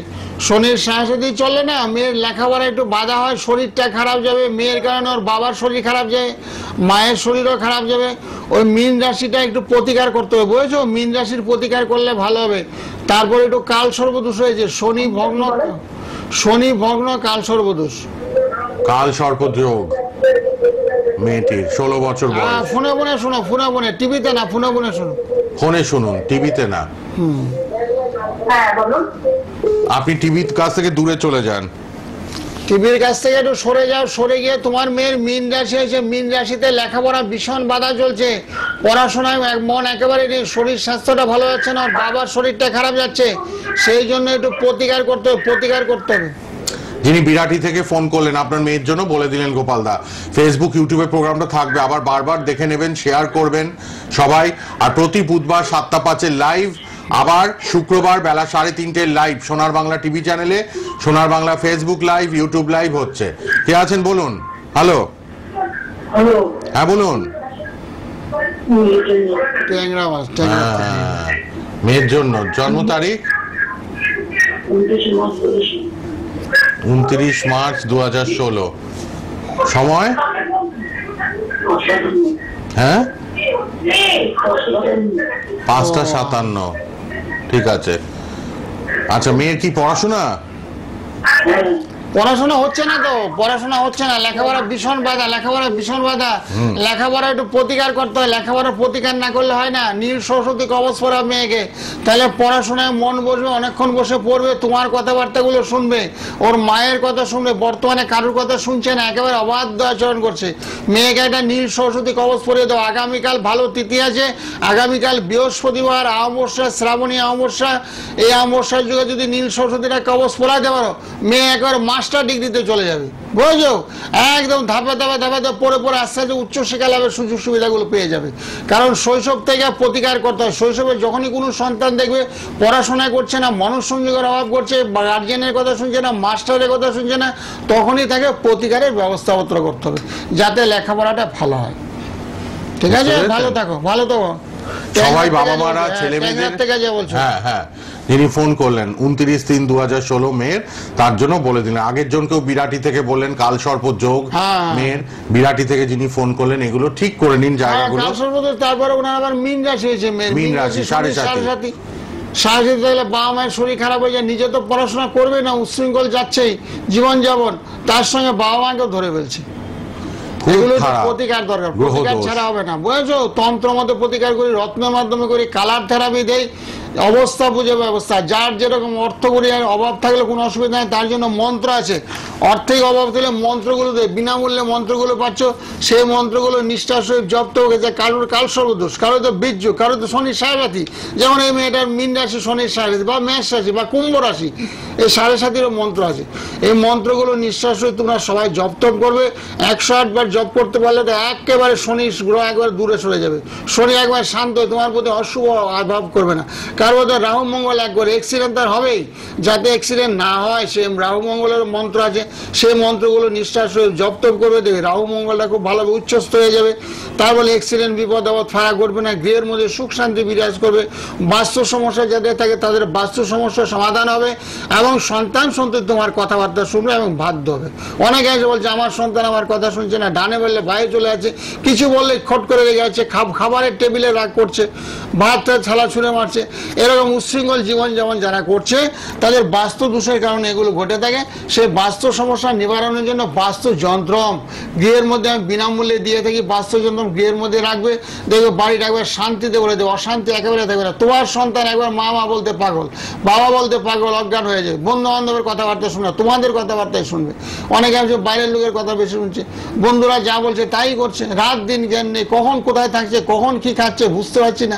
Speaker 2: শনির সাড়ে চললে না মেয়ের লেখাপড়া একটু বাধা হয়, শরীরটা খারাপ যাবে, মেয়ের কারণে ওর বাবার শরীর খারাপ যায়, মায়ের শরীরও খারাপ যাবে। ওই মীন রাশিটা একটু প্রতিকার করতে হবে, বুঝেছো? মীন রাশির প্রতিকার করলে ভালো হবে। তারপরে একটু কাল সর্বদোষ হয়েছে, শনি ভগ্ন কাল সর্বদোষ।
Speaker 1: কাল সর্পযোগ মেয়েটির 16 বছর বয়স।
Speaker 2: ফোনে টিভিতে না, ফোনে শোনো।
Speaker 1: ফোনে শুনুন, টিভিতে না।
Speaker 3: হ্যাঁ, বলুন।
Speaker 1: আপনি টিভির কাছ থেকে দূরে চলে যান।
Speaker 2: টিভির কাছ থেকে একটু সরে যাও, সরে গিয়ে তোমার মেয়ের মীন রাশি আছে, মীন রাশিতে লেখাপড়া ভীষণ বাধা চলছে, পড়াশোনায় মন একেবারে নেই, শরীর স্বাস্থ্যটা ভালো যাচ্ছে না, বাবার শরীরটা খারাপ যাচ্ছে, সেই জন্য একটু প্রতিকার করতে হবে।
Speaker 1: যিনি বিরাটি থেকে ফোন করলেন আপনার মেয়ের জন্য বলে দিলেন গোপাল দা, ফেসবুক ইউটিউবে প্রোগ্রামটা থাকবে, আবার বারবার দেখে নেবেন, শেয়ার করবেন সবাই। আর প্রতি বুধবার 7:05 লাইভ, আবার শুক্রবার বেলা 3:30 লাইভ সোনার বাংলা টিভি চ্যানেলে, সোনার Bangla Facebook live, YouTube live হচ্ছে। কে আছেন বলুন? হ্যালো, হ্যাঁ বলুন। মেয়ের জন্য জন্ম তারিখ 29 মার্চ 2016। সময়? হ্যাঁ, 5:57। ঠিক আছে। আচ্ছা, মেয়ের কি পড়াশোনা
Speaker 2: হচ্ছে না তো, লেখাপড়া ভীষণ বাধা, লেখাপড়া একটু প্রতিকার করতে হয়, লেখাপড়া প্রতিকার না করলে হয় না। নীল সরস্বতী কবচ পড়া মেয়েকে, তাহলে পড়াশোনায় মন বসবে, অনেকক্ষণ বসে পড়বে, তোমার কথাবার্তাগুলো শুনবে, ওর মায়ের কথা শুনবে। বর্তমানে কারোর কথা শুনছে না, একেবারে অবাধ্য আচরণ করছে। মেয়েকে একটা নীল সরস্বতী কবচ পরিয়ে দাও। আগামীকাল ভালো তিথি আছে, আগামীকাল বৃহস্পতিবার, অমাবস্যা, শ্রাবণী অমাবস্যা। এই অমাবস্যার যুগে যদি নীল সরস্বতীটা কবচ পড়াতে পারো, মেয়ে একবার মাস্টার ডিগ্রিতে চলে যাবে, বুঝছো? একদম ধাপে পড়ে আস্তে আস্তে উচ্চশিক্ষা লাভের সুযোগ সুবিধাগুলো পেয়ে যাবে। কারণ শৈশব থেকে প্রতিকার করতে হয়। শৈশবে যখনই কোনো সন্তান দেখবে পড়াশোনা করছে না, মনঃসংযোগের অভাব করছে, গার্জিয়ানের কথা শুনছে না, মাস্টারের কথা শুনছে না, তখনই তাকে প্রতিকারের ব্যবস্থাপত্র করতে হবে, যাতে লেখাপড়াটা ভালো হয়। ঠিক আছে, ভালো থাকো।
Speaker 1: সবাই বাবা মারা ছেলে মেয়েদের। হ্যাঁ, যিনি ফোন করলেন 29/3/2016 মেয়ের, তার জন্য বলে দিলেন। আগের জনকেও বিরাটি থেকে বললেন কাল সর্প যোগ মেয়ের, বিরাটি থেকে যিনি ফোন করলেন, এগুলো ঠিক করে নিন জায়গাগুলো।
Speaker 2: তারপরে ওনার আবার মীন রাশি হয়েছে,
Speaker 1: মীন রাশি 7:30।
Speaker 2: বাবা মায়ের শরীর খারাপ হয়ে যায়, নিজে তো পড়াশোনা করবে না, উচ্ছৃঙ্খল যাচ্ছেই জীবন যাপন, তার সঙ্গে বাবা মাকেও ধরে ফেলছে। প্রতিকার দরকার, প্রতিকার ছাড়া হবে না, বুঝেছো? তন্ত্র মতো প্রতিকার করি, রত্নের মাধ্যমে করি, কালার থেরাপি দেই, অবস্থা বুঝে ব্যবস্থা। যার যেরকম অর্থ করি অভাব থাকলে কোনো অসুবিধা নেই, তার জন্য মন্ত্র আছে। অর্থের অভাব থাকলে মন্ত্রগুলো দেয়, বিনামূল্যে মন্ত্রগুলো পাচ্ছ, সেই মন্ত্রগুলো নিষ্ঠার সহিত জপ্ত হয়ে যায়। কারোর কাল সর্বদোষ, কারো তো বীর্য, কারো তো শনির সাড়ে। যেমন এই মেয়েটার মীন রাশি শনির সাড়ে, বা মেষ রাশি বা কুম্ভ রাশি, এই 7.5 মন্ত্র আছে। এই মন্ত্রগুলো নিঃশ্বাস হয়ে তোমরা সবাই জপ তপ করবে। 108 বার জপ করতে পারলে তো একেবারে শনি গ্রহ একবার দূরে সরে যাবে, শনি একবার শান্ত হয়ে তোমার প্রতি অশুভ আভাব করবে না। কারো তো রাহু মঙ্গল একবার অ্যাক্সিডেন্ট তার হবেই, যাতে অ্যাক্সিডেন্ট না হয় সে রাহু মঙ্গলের মন্ত্র আছে, সেই মন্ত্রগুলো নিঃশ্বাস হয়ে জপ তপ করবে, দেখবে রাহু মঙ্গলটা খুব ভালোভাবে উচ্চস্থ হয়ে যাবে। তার বলে অ্যাক্সিডেন্ট বিপদ আপদ ফায়া করবে না, গৃহের মধ্যে সুখ শান্তি বিরাজ করবে। বাস্তু সমস্যা যাদের থাকে তাদের বাস্তু সমস্যার সমাধান হবে, এবং সন্তান সন্ততি তোমার কথাবার্তা শুনবে এবং বাধ্য হবে। অনেকে এসে বলছে আমার সন্তান আমার কথা শুনছে না, ডানে বললে বাইরে চলে যাচ্ছে, কিছু বললে খট করে রেগে যাচ্ছে, খাবারের টেবিলে রাগ করছে, ভাতটা থালা ছুঁড়ে মারছে। এরকম উচ্ছৃঙ্খল জীবনযাপন যারা করছে তাদের বাস্তু দোষের কারণে এগুলো ঘটে থাকে। সেই বাস্তু সমস্যা নিবারণের জন্য বাস্তু যন্ত্রম গৃহের মধ্যে আমি বিনামূল্যে দিয়ে থাকি। বাস্তু যন্ত্রম গৃহের মধ্যে রাখবে, দেখবে বাড়িটা একবার শান্তিতে বলে দেবে, অশান্তি একেবারে থাকবে না। তোমার সন্তান একবার মা মা বলতে পাগল, বাবা বলতে পাগল, অজ্ঞান হয়ে যায়। বন্ধু বান্ধবের কথাবার্তা শুনে, তোমাদের কথাবার্তাই শুনবে। অনেকে আমি বাইরের লোকের কথা বেশি শুনছে, বন্ধুরা যা বলছে তাই করছে, রাত দিন জ্ঞান নেই, কখন কোথায় থাকছে, কখন কি খাচ্ছে বুঝতে পারছি না।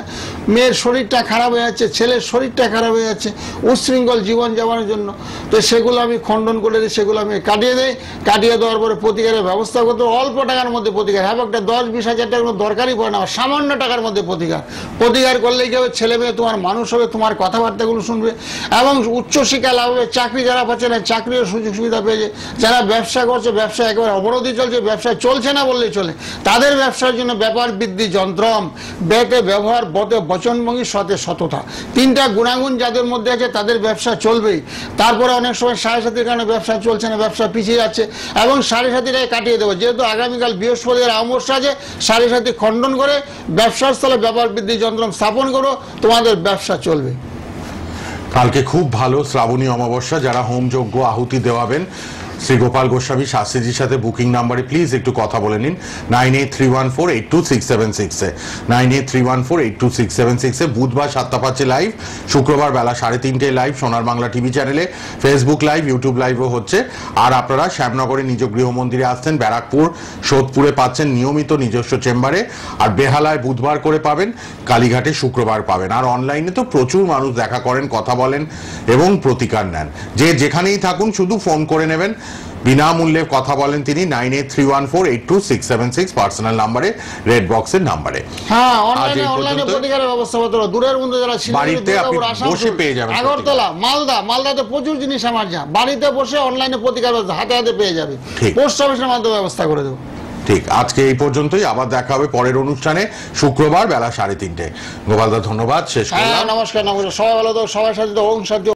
Speaker 2: মেয়ের শরীরটা খারাপ হয়ে যাচ্ছে, ছেলের শরীরটা খারাপ হয়ে যাচ্ছে উচ্ছৃঙ্খল জীবনযাপনের জন্য। তো সেগুলো আমি খণ্ডন করে দিই, সেগুলো আমি কাটিয়ে দিই। কাটিয়ে দেওয়ার পরে প্রতিকারের ব্যবস্থা করতে, অল্প টাকার মধ্যে প্রতিকার। হ্যাঁ, একটা 10-20 হাজার টাকার কোনো দরকারই পড়ে না, সামান্য টাকার মধ্যে প্রতিকার করলেই কি হবে, ছেলে মেয়ে তোমার মানুষ হবে, তোমার কথাবার্তাগুলো শুনবে এবং উচ্চশিক্ষা লাভ হবে। চাকরি যারা পাচ্ছে না, চাকরির সুযোগ সুবিধা পেয়েছে। যারা ব্যবসা করছে, ব্যবসা একেবারে অবরোধই চলছে, ব্যবসা চলছে না বললেই চলে, তাদের ব্যবসার জন্য ব্যাপার বৃদ্ধি যন্ত্রম, ব্যাটে ব্যবহার, বটে বচনভঙ্গি, সতে সততা, 3টা গুণাগুণ যাদের মধ্যে আছে তাদের ব্যবসা চলবেই। তারপরে অনেক সময় সাড়ে সাথীর কারণে ব্যবসা চলছে না, ব্যবসা পিছিয়ে যাচ্ছে, এবং সাড়ে সাথীরাই কাটিয়ে দেবো। যেহেতু আগামীকাল বৃহস্পতির অমাবস্যা আছে, সাড়ে সাথী খণ্ডন করে ব্যবসার স্থলে ব্যাপার বৃদ্ধি যন্ত্রম স্থাপন করো, তোমাদের ব্যবসা চলবে।
Speaker 1: কালকে খুব ভালো শ্রাবণী অমাবস্যা, যারা হোম যজ্ঞ আহুতি দেওয়াবেন শ্রী গোপাল গোস্বামী শাস্ত্রীজির সাথে বুকিং নাম্বারে প্লিজ একটু কথা বলে নিন 9831482676 9831482676। বুধবার 7:05 লাইভ, শুক্রবার বেলা 3:30 লাইভ সোনার বাংলা টিভি চ্যানেলে, ফেসবুক লাইভ, ইউটিউব লাইভও হচ্ছে। আর আপনারা শ্যামনগরে নিজ গৃহ মন্দিরে আসছেন, ব্যারাকপুর সোদপুরে পাচ্ছেন নিয়মিত নিজস্ব চেম্বারে, আর বেহালায় বুধবার করে পাবেন, কালীঘাটে শুক্রবার পাবেন। আর অনলাইনে তো প্রচুর মানুষ দেখা করেন, কথা বলেন এবং প্রতিকার নেন। যে যেখানেই থাকুন শুধু ফোন করে নেবেন, বিনামূল্যে কথা বলেন তিনি 9831482676 পার্সোনাল নাম্বারে, রেড বক্সের নাম্বারে।
Speaker 2: হ্যাঁ, অনলাইনে প্রতিকারের ব্যবস্থা করতে হবে। দূরের মধ্যে যারা
Speaker 1: বাড়িতে আপনি বসে পেয়ে যাবেন,
Speaker 2: আগরতলা, মালদাতে প্রচুর জিনিস আমার যা, বাড়িতে বসে অনলাইনে প্রতিকার হাতে হাতে পেয়ে যাবে। পোস্ট অফিসের মাধ্যমে ব্যবস্থা করে দেবো।
Speaker 1: ঠিক, আজকে এই পর্যন্তই, আবার দেখা হবে পরের অনুষ্ঠানে শুক্রবার বেলা 3:30। গোপালদা ধন্যবাদ, শেষ করলাম।
Speaker 2: নমস্কার, সবাই ভালো থাকো, সবার সাথে ওম শান্তি।